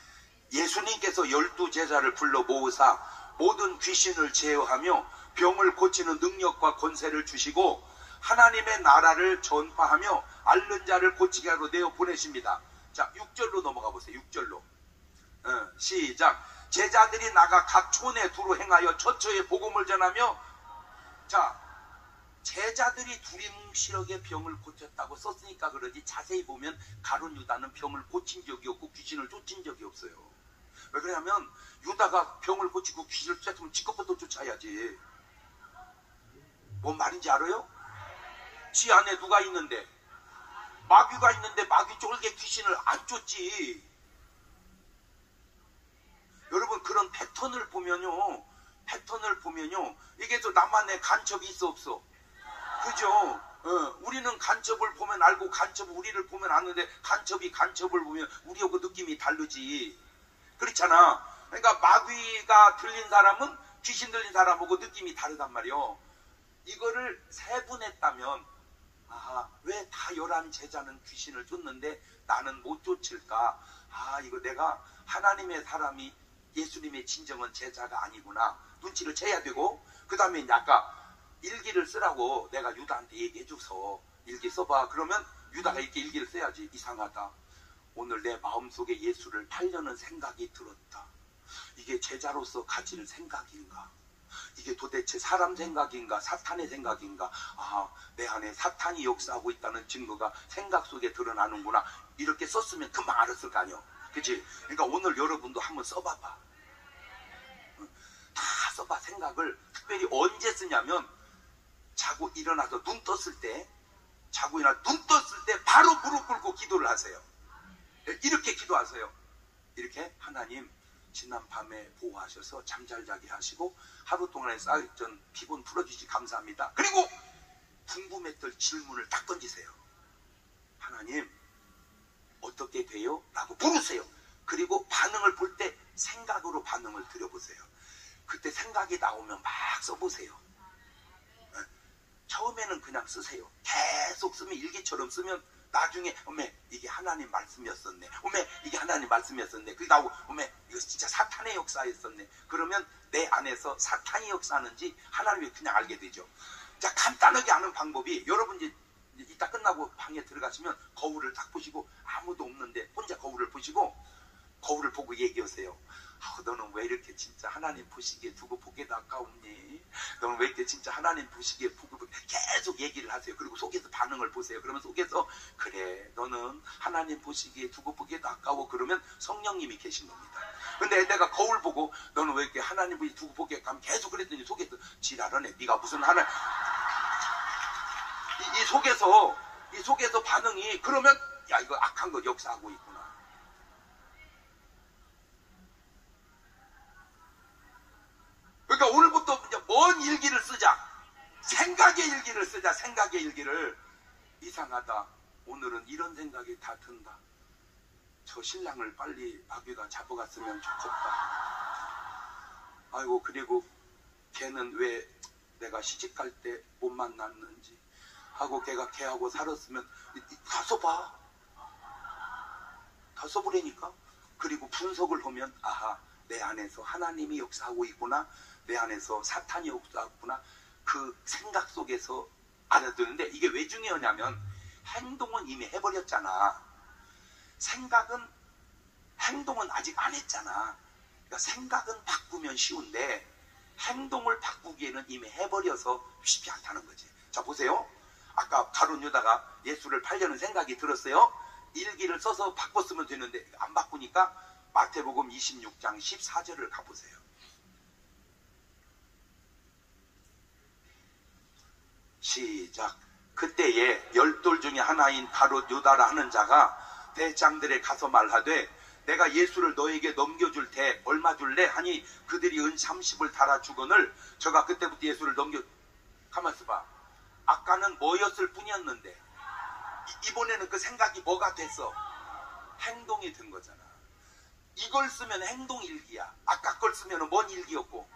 예수님께서 12 제자를 불러 모으사 모든 귀신을 제어하며 병을 고치는 능력과 권세를 주시고 하나님의 나라를 전파하며 앓는 자를 고치게 하러 내어 보내십니다. 자, 6절로 넘어가 보세요. 6절로. 시작. 제자들이 나가 각 촌에 두루 행하여 처처에 복음을 전하며. 자, 제자들이 두리뭉실하게 병을 고쳤다고 썼으니까 그러지 자세히 보면 가룟 유다는 병을 고친 적이 없고 귀신을 쫓은 적이 없어요. 왜 그러냐면 유다가 병을 고치고 귀신을 쫓았으면 지껏부터 쫓아야지. 뭔 말인지 알아요? 지 안에 누가 있는데? 마귀가 있는데 마귀 쫄게 귀신을 안 쫓지. 여러분 그런 패턴을 보면요 이게 또 나만의 간첩이 있어 없어? 그죠? 우리는 간첩을 보면 알고 간첩은 우리를 보면 아는데 간첩이 간첩을 보면 우리하고 느낌이 다르지. 그렇잖아. 그러니까 마귀가 들린 사람은 귀신 들린 사람하고 느낌이 다르단 말이요. 이거를 세분했다면 왜 다 11 제자는 귀신을 쫓는데 나는 못 쫓을까? 이거 내가 하나님의 사람이 예수님의 진정한 제자가 아니구나. 눈치를 채야 되고, 그 다음에 이제 아까 일기를 쓰라고 내가 유다한테 얘기해줘서 일기 써봐. 그러면 유다가 이렇게 일기를 써야지. 이상하다. 오늘 내 마음속에 예수를 팔려는 생각이 들었다. 이게 제자로서 가질 생각인가? 이게 도대체 사람 생각인가 사탄의 생각인가? 내 안에 사탄이 역사하고 있다는 증거가 생각 속에 드러나는구나. 이렇게 썼으면 금방 알았을 거 아니요. 그치? 그러니까 오늘 여러분도 한번 써봐봐. 다 써봐. 생각을 특별히 언제 쓰냐면 자고 일어나서 눈 떴을 때 바로 무릎 꿇고 기도를 하세요. 이렇게 기도하세요. 이렇게 하나님 지난 밤에 보호하셔서 잠잘 자게 하시고 하루 동안에 쌓였던 피곤 풀어주시 감사합니다. 그리고 궁금했던 질문을 딱 던지세요. 하나님 어떻게 돼요? 라고 물으세요. 그리고 반응을 볼 때 생각으로 반응을 드려보세요. 그때 생각이 나오면 막 써보세요. 처음에는 그냥 쓰세요. 계속 쓰면 일기처럼 쓰면 나중에 어메 이게 하나님 말씀이었었네. 어메 이게 하나님 말씀이었었네. 그게 나오고 어메 이거 진짜 사탄의 역사였었네. 그러면 내 안에서 사탄이 역사하는지 하나님이 그냥 알게 되죠. 자, 간단하게 아는 방법이, 여러분 이제 이따 끝나고 방에 들어가시면 거울을 딱 보시고, 아무도 없는데 혼자 거울을 보시고, 거울을 보고 얘기하세요. 너는 왜 이렇게 진짜 하나님 보시기에 두고 보기에도 아까웠니? 너는 왜 이렇게 진짜 하나님 보시기에 계속 얘기를 하세요. 그리고 속에서 반응을 보세요. 그러면 속에서 그래 너는 하나님 보시기에 두고 보기에도 아까워. 그러면 성령님이 계신 겁니다. 근데 내가 거울 보고 너는 왜 이렇게 하나님 보시기에 두고 보기에 가면 계속 그랬더니 속에서 지랄하네. 네가 무슨 하나 이 속에서 반응이, 그러면 야 이거 악한 거 역사하고 있구나. 그러니까 오늘부터 이제 뭔 일기를 쓰자. 생각의 일기를 쓰자. 생각의 일기를. 이상하다. 오늘은 이런 생각이 다 든다. 저 신랑을 빨리 아귀가 잡아갔으면 좋겠다. 아이고, 그리고 걔는 왜 내가 시집갈 때 못 만났는지 하고, 걔하고 살았으면 다 써봐. 다 써보라니까. 그리고 분석을 하면 아하, 내 안에서 하나님이 역사하고 있구나. 내 안에서 사탄이 역사하구나. 그 생각 속에서 알아듣는데, 이게 왜 중요하냐면 행동은 이미 해버렸잖아. 행동은 아직 안 했잖아. 그러니까 생각은 바꾸면 쉬운데 행동을 바꾸기에는 이미 해버려서 쉽지 않다는 거지. 자, 보세요. 아까 가룟 유다가 예수를 팔려는 생각이 들었어요. 일기를 써서 바꿨으면 되는데 안 바꾸니까 마태복음 26장 14절을 가보세요. 시작. 그때에 10돌 중에 하나인 가룟 유다라 하는 자가 대장들에 가서 말하되 내가 예수를 너에게 넘겨줄 때 얼마 줄래? 하니 그들이 은 30을 달아주거늘 저가 그때부터 예수를 가만 있어봐. 아까는 뭐였을 뿐이었는데 이번에는 그 생각이 뭐가 됐어? 행동이 된 거잖아. 이걸 쓰면 행동일기야. 아까 걸 쓰면 뭔 일기였고?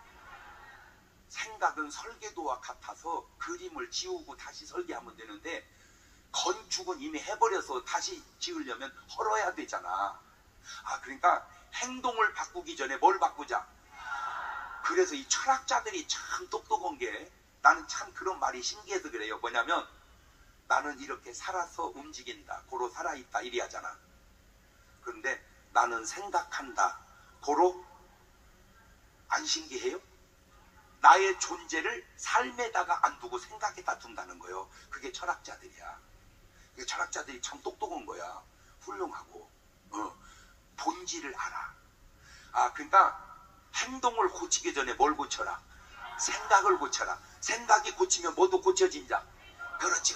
생각은 설계도와 같아서 그림을 지우고 다시 설계하면 되는데 건축은 이미 해버려서 다시 지으려면 헐어야 되잖아. 그러니까 행동을 바꾸기 전에 뭘 바꾸자? 그래서 이 철학자들이 참 똑똑한 게, 나는 참 그런 말이 신기해서 그래요. 뭐냐면 나는 이렇게 살아서 움직인다, 고로 살아있다 이리 하잖아. 그런데 나는 생각한다, 고로 안 신기해요? 나의 존재를 삶에다가 안 두고 생각에다 둔다는 거예요. 그게 철학자들이야. 그게 철학자들이 참 똑똑한 거야. 훌륭하고. 본질을 알아. 그러니까 행동을 고치기 전에 뭘 고쳐라? 생각을 고쳐라. 생각이 고치면 뭐도 고쳐진다. 그렇지.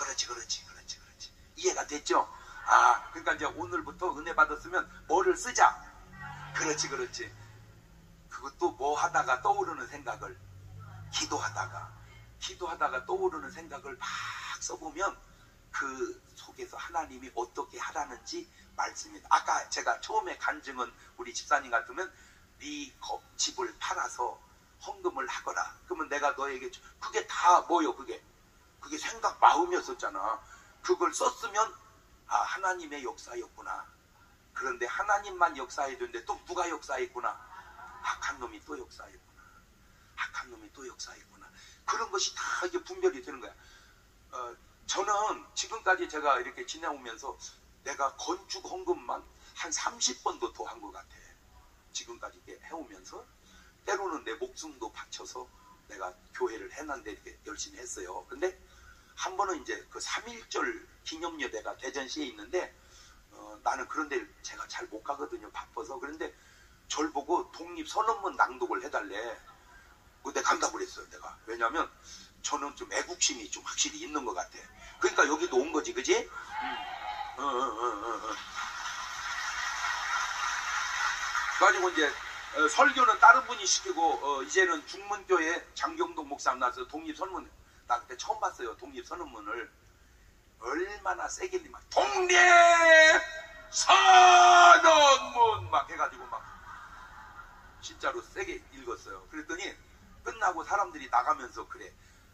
이해가 됐죠? 그러니까 이제 오늘부터 은혜 받았으면 뭐를 쓰자. 그렇지. 그것도 뭐 하다가 떠오르는 생각을, 기도하다가 떠오르는 생각을 막 써보면 그 속에서 하나님이 어떻게 하라는지 말씀입니다. 아까 제가 처음에 간증은 우리 집사님 같으면 네 집을 팔아서 헌금을 하거라. 그러면 내가 너에게 그게 다 뭐요? 그게 생각 마음이었었잖아. 그걸 썼으면 하나님의 역사였구나. 그런데 하나님만 역사해줬는데 또 누가 역사했구나? 악한 놈이 또 역사했구나. 그런 것이 다 이게 분별이 되는 거야. 저는 지금까지 제가 이렇게 지내오면서 내가 건축 헌금만 한 30번도 더 한 것 같아. 지금까지 이렇게 해오면서 때로는 내 목숨도 바쳐서 내가 교회를 해놨는데 이렇게 열심히 했어요. 근데 한 번은 이제 그 3.1절 기념예배가 대전시에 있는데 나는 그런 데를 제가 잘 못 가거든요. 바빠서. 그런데 절 보고 독립선언문 낭독을 해달래. 내가 간다고 그랬어요. 내가. 왜냐면 저는 좀 애국심이 좀 확실히 있는 것 같아. 그러니까 여기도 온 거지, 그지? 그래가지고 이제 설교는 다른 분이 시키고 이제는 중문교회 장경동 목사님 나서 독립선언문, 나 그때 처음 봤어요. 독립선언문을 얼마나 세게 막 독립선언문 막 해가지고 막 진짜로 세게 읽었어요. 그랬더니 끝나고 사람들이 나가면서 그래,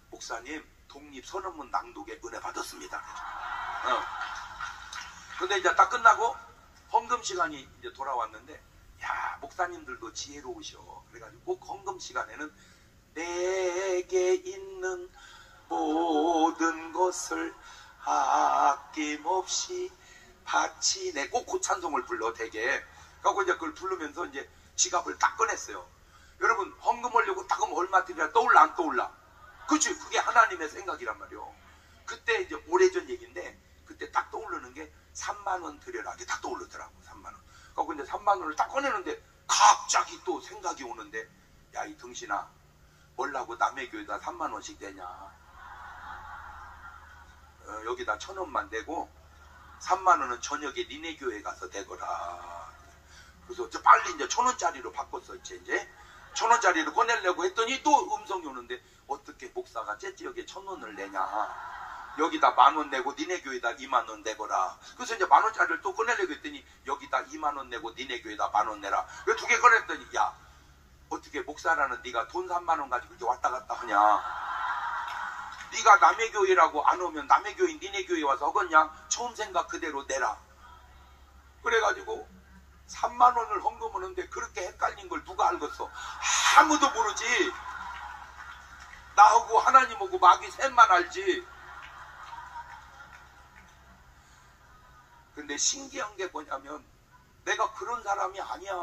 목사님 독립선언문 낭독에 은혜 받았습니다. 근데 이제 딱 끝나고 헌금 시간이 이제 돌아왔는데, 야, 목사님들도 지혜로우셔. 그래가지고 꼭 헌금 시간에는 내게 있는 모든 것을 아낌없이 바치네, 꼭 그 찬송을 불러 되게. 그리고 이제 그걸 부르면서 이제 지갑을 딱 꺼냈어요. 여러분, 헌금 하려고 딱 하면 얼마 드리라 떠올라 안 떠올라? 그치? 그게 하나님의 생각이란 말이요. 그때 이제 오래전 얘기인데, 그때 딱 떠오르는 게 3만 원 드려라. 이게 딱 떠오르더라고, 3만 원. 그리고 이제 3만 원을 딱 꺼내는데 갑자기 또 생각이 오는데, 야, 이 등신아, 뭘라고 남의 교회에다 3만 원씩 내냐? 여기다 1,000원만 내고 3만 원은 저녁에 니네 교회 가서 내거라. 그래서 빨리 이제 1,000원짜리로 바꿨어. 이제 1,000원짜리를 꺼내려고 했더니 또 음성이 오는데, 어떻게 목사가 째찌하게 1,000원을 내냐? 여기다 10,000원 내고 니네 교회에다 20,000원 내거라. 그래서 이제 10,000원짜리를 또 꺼내려고 했더니, 여기다 20,000원 내고 니네 교회에다 10,000원 내라. 그 두 개 꺼냈더니, 야, 어떻게 목사라는 네가 돈 3만 원 가지고 이렇게 왔다 갔다 하냐? 네가 남의 교회라고 안 오면 남의 교인 니네 교회 와서 하겠냐? 처음 생각 그대로 내라. 그래가지고 3만 원을 헌금하는데 그렇게 헷갈린 걸 누가 알겠어? 아무도 모르지. 나하고 하나님하고 마귀 셋만 알지. 근데 신기한 게 뭐냐면, 내가 그런 사람이 아니야.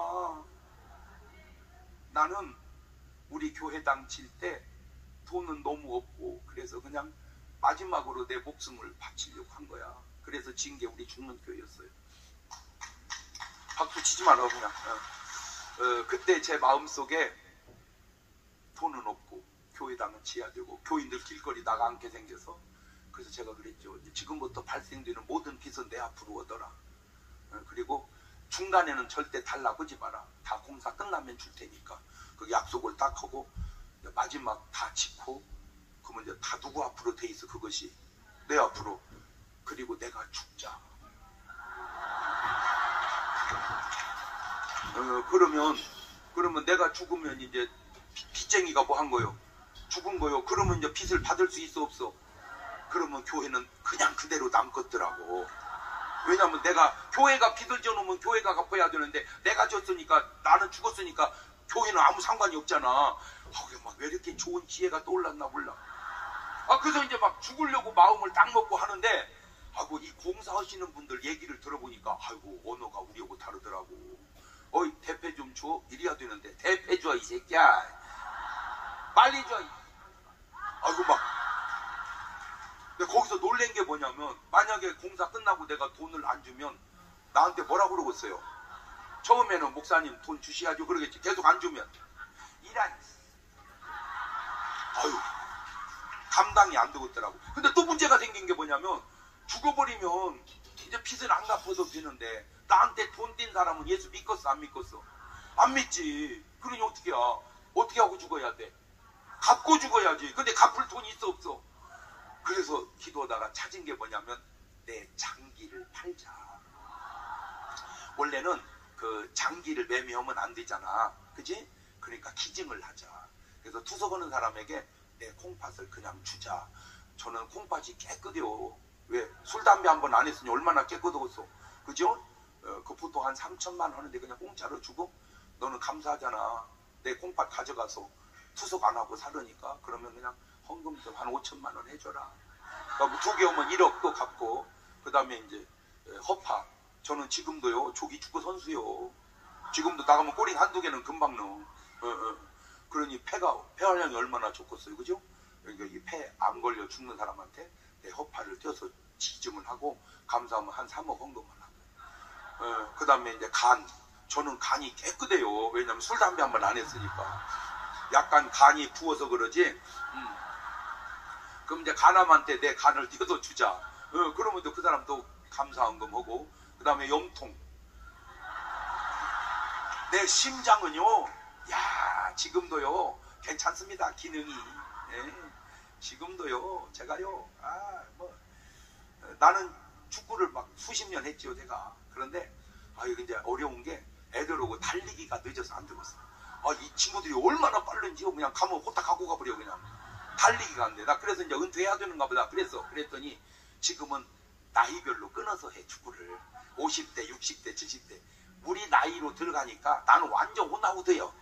나는 우리 교회당 칠 때 돈은 너무 없고, 그래서 그냥 마지막으로 내 목숨을 바치려고 한 거야. 그래서 진 게 우리 죽는 교회였어요. 박수 치지 말라고 그냥. 그때 제 마음속에 돈은 없고 교회당은 지어야 되고 교인들 길거리 나가 앉게 생겨서, 그래서 제가 그랬죠. 지금부터 발생되는 모든 빚은 내 앞으로 오더라. 그리고 중간에는 절대 달라고 하지 마라. 다 공사 끝나면 줄 테니까. 그 약속을 딱 하고 마지막 다 짓고, 그러면 이제 다 누구 앞으로 돼 있어? 그것이 내 앞으로. 그리고 내가 죽자. 그러면 내가 죽으면 이제 빚쟁이가 뭐 한 거요? 죽은 거요. 그러면 이제 빚을 받을 수 있어 없어? 그러면 교회는 그냥 그대로 남겠더라고. 왜냐면 내가, 교회가 빚을 져놓으면 교회가 갚아야 되는데, 내가 졌으니까, 나는 죽었으니까 교회는 아무 상관이 없잖아. 막 왜 이렇게 좋은 지혜가 떠올랐나 몰라. 그래서 이제 막 죽으려고 마음을 딱 먹고 하는데, 이 공사하시는 분들 얘기를 들어보니까, 언어가 우리하고 다르더라고. 어이, 대패 좀 줘. 이래야 되는데, 대패 줘, 이 새끼야. 빨리 줘. 근데 거기서 놀란 게 뭐냐면, 만약에 공사 끝나고 내가 돈을 안 주면 나한테 뭐라고 그러겠어요? 처음에는 목사님 돈 주셔야죠 그러겠지. 계속 안 주면 이란, 감당이 안 되겠더라고. 근데 또 문제가 생긴 게 뭐냐면, 죽어버리면 이제 빚을 안 갚아도 되는데, 나한테 돈 띈 사람은 예수 믿겠어 안 믿겠어? 안 믿지. 그러니 어떻게 해야? 어떻게 하고 죽어야 돼? 갚고 죽어야지. 근데 갚을 돈이 있어 없어? 그래서 기도하다가 찾은 게 뭐냐면, 내 장기를 팔자. 원래는 그 장기를 매매하면 안 되잖아, 그지? 그러니까 기증을 하자. 그래서 투석하는 사람에게 내 콩팥을 그냥 주자. 저는 콩팥이 깨끗해요. 왜? 술 담배 한 번 안 했으니 얼마나 깨끗하겠어, 그죠? 그 보통 한 3천만 하는데 그냥 공짜로 주고, 너는 감사하잖아. 내 콩팥 가져가서 투석 안 하고 사르니까. 그러면 그냥 헌금 좀 한 5천만 원 해줘라. 그러니까 2개 오면 1억도 갚고, 그 다음에 이제 허파. 저는 지금도요, 조기 축구 선수요. 지금도 나가면 꼬링 한두 개는 금방 넣어. 그러니 폐활량이 얼마나 좋겠어요, 그죠? 그러니까 이 폐 안 걸려 죽는 사람한테 내 허파를 떼어서 지증을 하고, 감사하면 한 3억 헌금을 하고. 그 다음에 이제 간. 저는 간이 깨끗해요. 왜냐면 술 담배 한 번 안 했으니까. 약간 간이 부어서 그러지. 그럼 이제 간암한테 내 간을 떼어서 주자. 그러면 또 그 사람도 감사헌금하고. 그 다음에 염통. 내 심장은요, 야, 지금도요 괜찮습니다. 기능이. 지금도요 제가요, 나는 축구를 막 수십 년 했죠 제가. 그런데 이게 이제 어려운 게, 애들하고 달리기가 늦어서 안 되겠어. 이 친구들이 얼마나 빠른지 그냥 가면 호딱 갖고 가버려. 그냥 달리기가 안 돼. 나 그래서 이제 은퇴해야 되는가 보다 그랬더니 지금은 나이별로 끊어서 해, 축구를. 50대 60대 70대 우리 나이로 들어가니까 나는 완전 혼나고 돼요.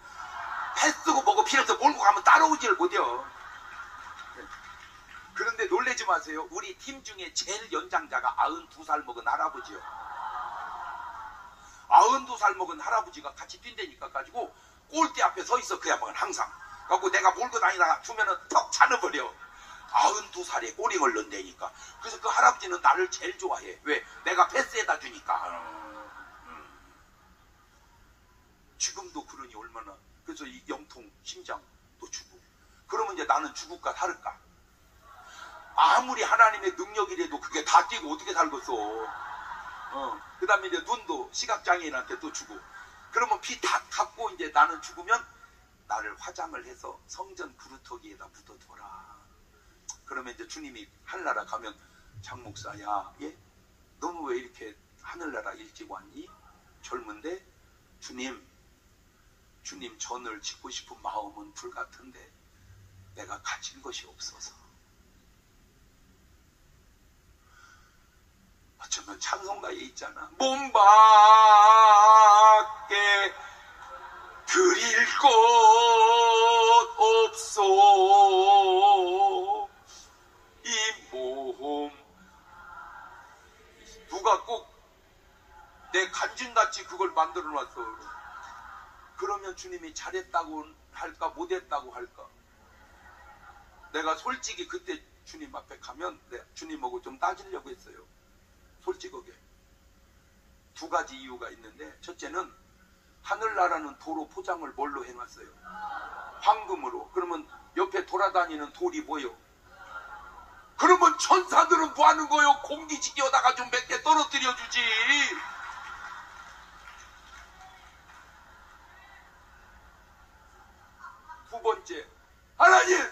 패쓰고 뭐고 필요해서 몰고 가면 따라오지를 못해요. 그런데 놀라지 마세요. 우리 팀 중에 제일 연장자가 92살 먹은 할아버지요. 92살 먹은 할아버지가 같이 뛴다니까 가지고 골대 앞에 서 있어. 그 양반은 항상. 그래갖고 내가 몰고 다니다가 주면은 턱 차려버려. 92살에 꼬링을 넣는다니까. 그래서 그 할아버지는 나를 제일 좋아해. 왜? 내가 패스해다 주니까. 지금도 그러니 얼마나. 그래서 이 영통 심장도 주고. 그러면 이제 나는 죽을까 살을까? 아무리 하나님의 능력이라도 그게 다 뛰고 어떻게 살겠어. 그 다음에 이제 눈도 시각장애인한테 또 주고. 그러면 피 다 갖고 이제 나는 죽으면 나를 화장을 해서 성전 구루터기에다 묻어둬라. 그러면 이제 주님이 하늘나라 가면 장 목사야, 예? 너는 왜 이렇게 하늘나라 일찍 왔니? 젊은데? 주님 전을 짓고 싶은 마음은 불같은데 내가 가진 것이 없어서. 어쩌면 찬송가에 있잖아. 몸 밖에 드릴 것 없소. 이 몸 누가 꼭 내 간증같이 그걸 만들어 놨어. 그러면 주님이 잘했다고 할까 못했다고 할까? 내가 솔직히 그때 주님 앞에 가면 주님하고 좀 따지려고 했어요. 솔직하게. 두 가지 이유가 있는데, 첫째는 하늘나라는 도로 포장을 뭘로 해놨어요? 황금으로. 그러면 옆에 돌아다니는 돌이 뭐요? 그러면 천사들은 뭐 하는 거요? 공기지기어다가 좀 몇 개 떨어뜨려 주지. 두 번째, 하나님!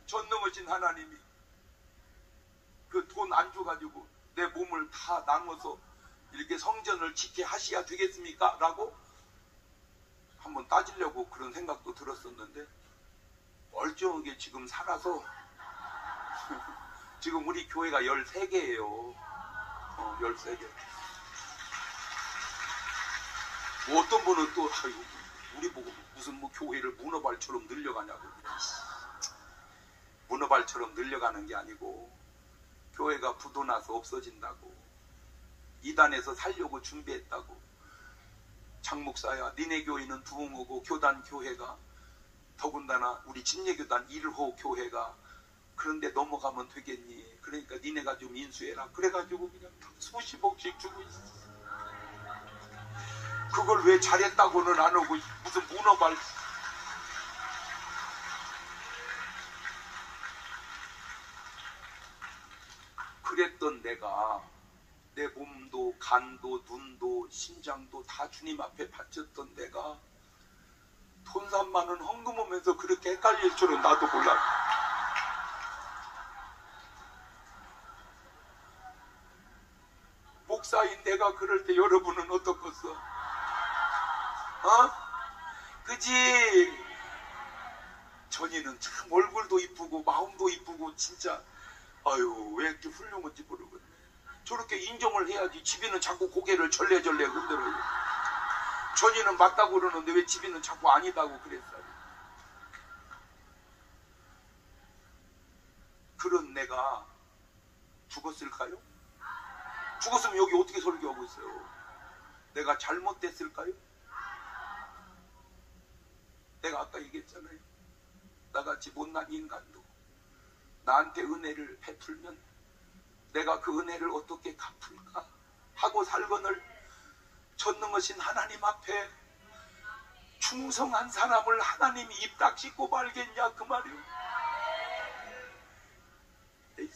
전능하신 하나님이 그 돈 안 줘가지고 내 몸을 다 나눠서 이렇게 성전을 짓게 하셔야 되겠습니까? 라고 한번 따지려고 그런 생각도 들었었는데, 멀쩡하게 지금 살아서 지금 우리 교회가 13개예요. 13개. 뭐 어떤 분은 또 우리 보고 무슨 뭐 교회를 문어발처럼 늘려가냐고. 문어발처럼 늘려가는 게 아니고 교회가 부도나서 없어진다고, 이단에서 살려고 준비했다고. 장목사야, 니네 교회는 부흥하고 교단 교회가, 더군다나 우리 진예교단 1호 교회가 그런데 넘어가면 되겠니? 그러니까 니네가 좀 인수해라. 그래가지고 그냥 수십억씩 주고 있어. 그걸 왜 잘했다고는 안 하고 무슨 문어발. 그랬던 내가 내 몸도 간도 눈도 심장도 다 주님 앞에 바쳤던 내가 돈 3만원 헌금하면서 그렇게 헷갈릴 줄은 나도 몰랐어. 목사인 내가 그럴 때 여러분은 어떻겠어? 그지? 전이는 참 얼굴도 이쁘고 마음도 이쁘고 진짜 아유 왜 이렇게 훌륭한지 모르겠네. 저렇게 인정을 해야지. 집에는 자꾸 고개를 절레절레 흔들어요. 전이는 맞다고 그러는데 왜 집에는 자꾸 아니다고 그랬어요. 그런 내가 죽었을까요? 죽었으면 여기 어떻게 설교하고 있어요? 내가 잘못됐을까요? 내가 아까 얘기했잖아요. 나같이 못난 인간도 나한테 은혜를 베풀면 내가 그 은혜를 어떻게 갚을까 하고 살거늘 전능하신 하나님 앞에 충성한 사람을 하나님이 입 딱 씻고 말겠냐 그 말이요.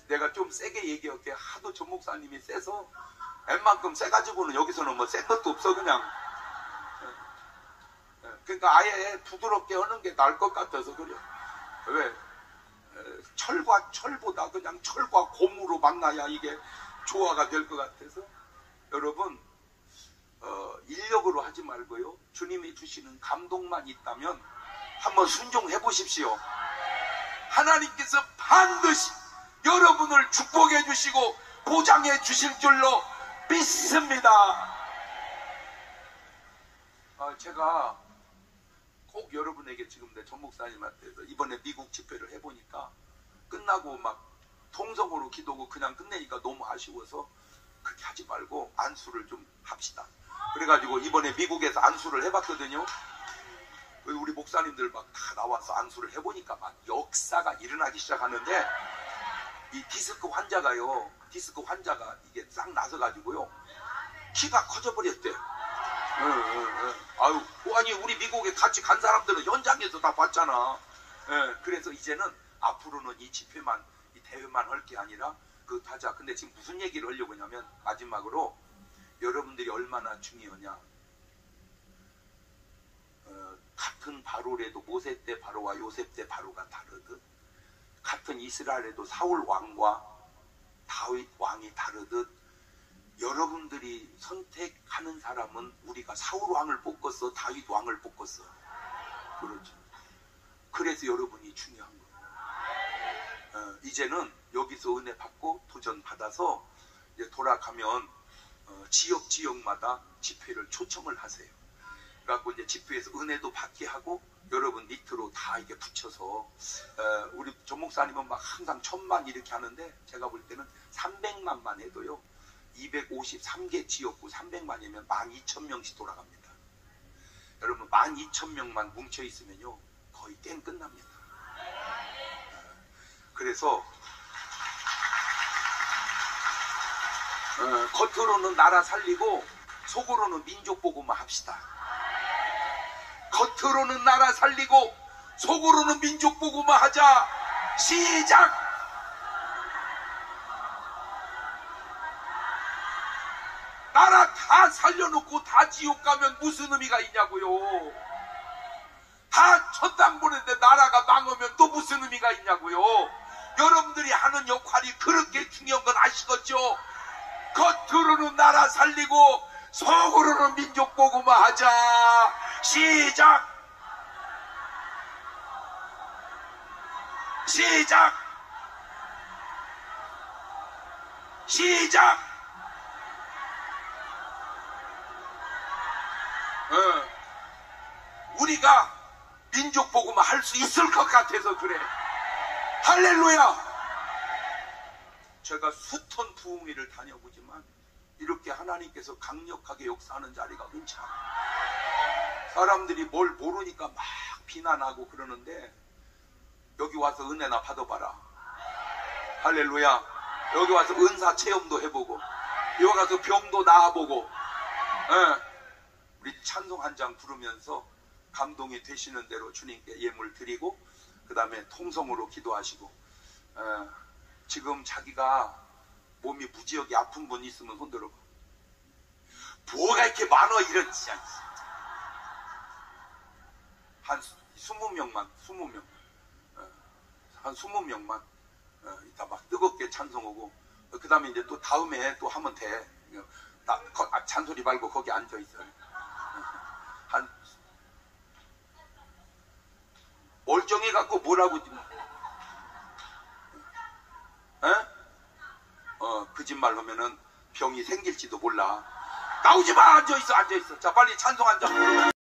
내가 좀 세게 얘기할게. 하도 전 목사님이 세서 웬만큼 세가지고는 여기서는 뭐 센 것도 없어 그냥. 그러니까 아예 부드럽게 하는 게 나을 것 같아서 그래. 왜? 철과 철보다 그냥 철과 곰으로 만나야 이게 조화가 될 것 같아서. 여러분 인력 능력으로 하지 말고요. 주님이 주시는 감동만 있다면 한번 순종해 보십시오. 하나님께서 반드시 여러분을 축복해 주시고 보장해 주실 줄로 믿습니다. 제가 꼭 여러분에게 지금 내 전 목사님한테서 이번에 미국 집회를 해보니까 끝나고 막 통성으로 기도고 그냥 끝내니까 너무 아쉬워서 그렇게 하지 말고 안수를 좀 합시다. 그래가지고 이번에 미국에서 안수를 해봤거든요. 우리 목사님들 막 다 나와서 안수를 해보니까 막 역사가 일어나기 시작하는데 이 디스크 환자가요, 디스크 환자가 이게 싹 나서가지고요 키가 커져버렸대요. 아니 우리 미국에 같이 간 사람들은 현장에서 다 봤잖아. 그래서 이제는 앞으로는 이 집회만, 이 대회만 할 게 아니라 그 하자. 근데 지금 무슨 얘기를 하려고 하냐면 마지막으로 여러분들이 얼마나 중요하냐. 같은 바로래도 모세 때 바로와 요셉 때 바로가 다르듯, 같은 이스라엘에도 사울 왕과 다윗 왕이 다르듯, 여러분들이 선택하는 사람은 우리가 사울 왕을 뽑겠어, 다윗 왕을 뽑겠어. 그렇죠. 그래서 여러분이 중요한 거예요. 이제는 여기서 은혜 받고 도전 받아서 이제 돌아가면 지역마다 집회를 초청을 하세요. 그래갖고 이제 집회에서 은혜도 받게 하고 여러분 밑으로 다 이게 붙여서 우리 전 목사님은 막 항상 1000만 이렇게 하는데 제가 볼 때는 300만만 해도요 253개 지역구 300만이면 12,000명씩 돌아갑니다. 여러분 12,000명만 뭉쳐 있으면요 거의 게임 끝납니다. 그래서 겉으로는 나라 살리고 속으로는 민족 보고만 합시다. 겉으로는 나라 살리고 속으로는 민족 보고만 하자. 시작! 나라 다 살려놓고 다 지옥 가면 무슨 의미가 있냐고요. 다 첫 땅 보냈는데 나라가 망하면 또 무슨 의미가 있냐고요. 여러분들이 하는 역할이 그렇게 중요한 건 아시겠죠? 겉으로는 나라 살리고 속으로는 민족 보고만 하자. 시작! 시작! 시작! 우리가 민족 보고만 할 수 있을 것 같아서 그래. 할렐루야! 제가 숱한 부흥회를 다녀보지만 이렇게 하나님께서 강력하게 역사하는 자리가 흔치 않아요. 사람들이 뭘 모르니까 막 비난하고 그러는데 여기 와서 은혜나 받아봐라. 할렐루야. 여기 와서 은사 체험도 해보고 여기 가서 병도 나아보고 우리 찬송 한 장 부르면서 감동이 되시는 대로 주님께 예물 드리고 그 다음에 통성으로 기도하시고 지금 자기가 몸이 무지하게 아픈 분 있으면 손들어봐. 뭐가 이렇게 많아 이런지. 한 20명만 한 20명만 이따 막 뜨겁게 찬송하고 그 다음에 이제 또 다음에 또 하면 돼. 잔소리 말고 거기 앉아있어. 한 멀쩡해 갖고 뭐라고 거짓말 하면은 병이 생길지도 몰라. 나오지마. 앉아있어. 자 빨리 찬송 한 장 부르면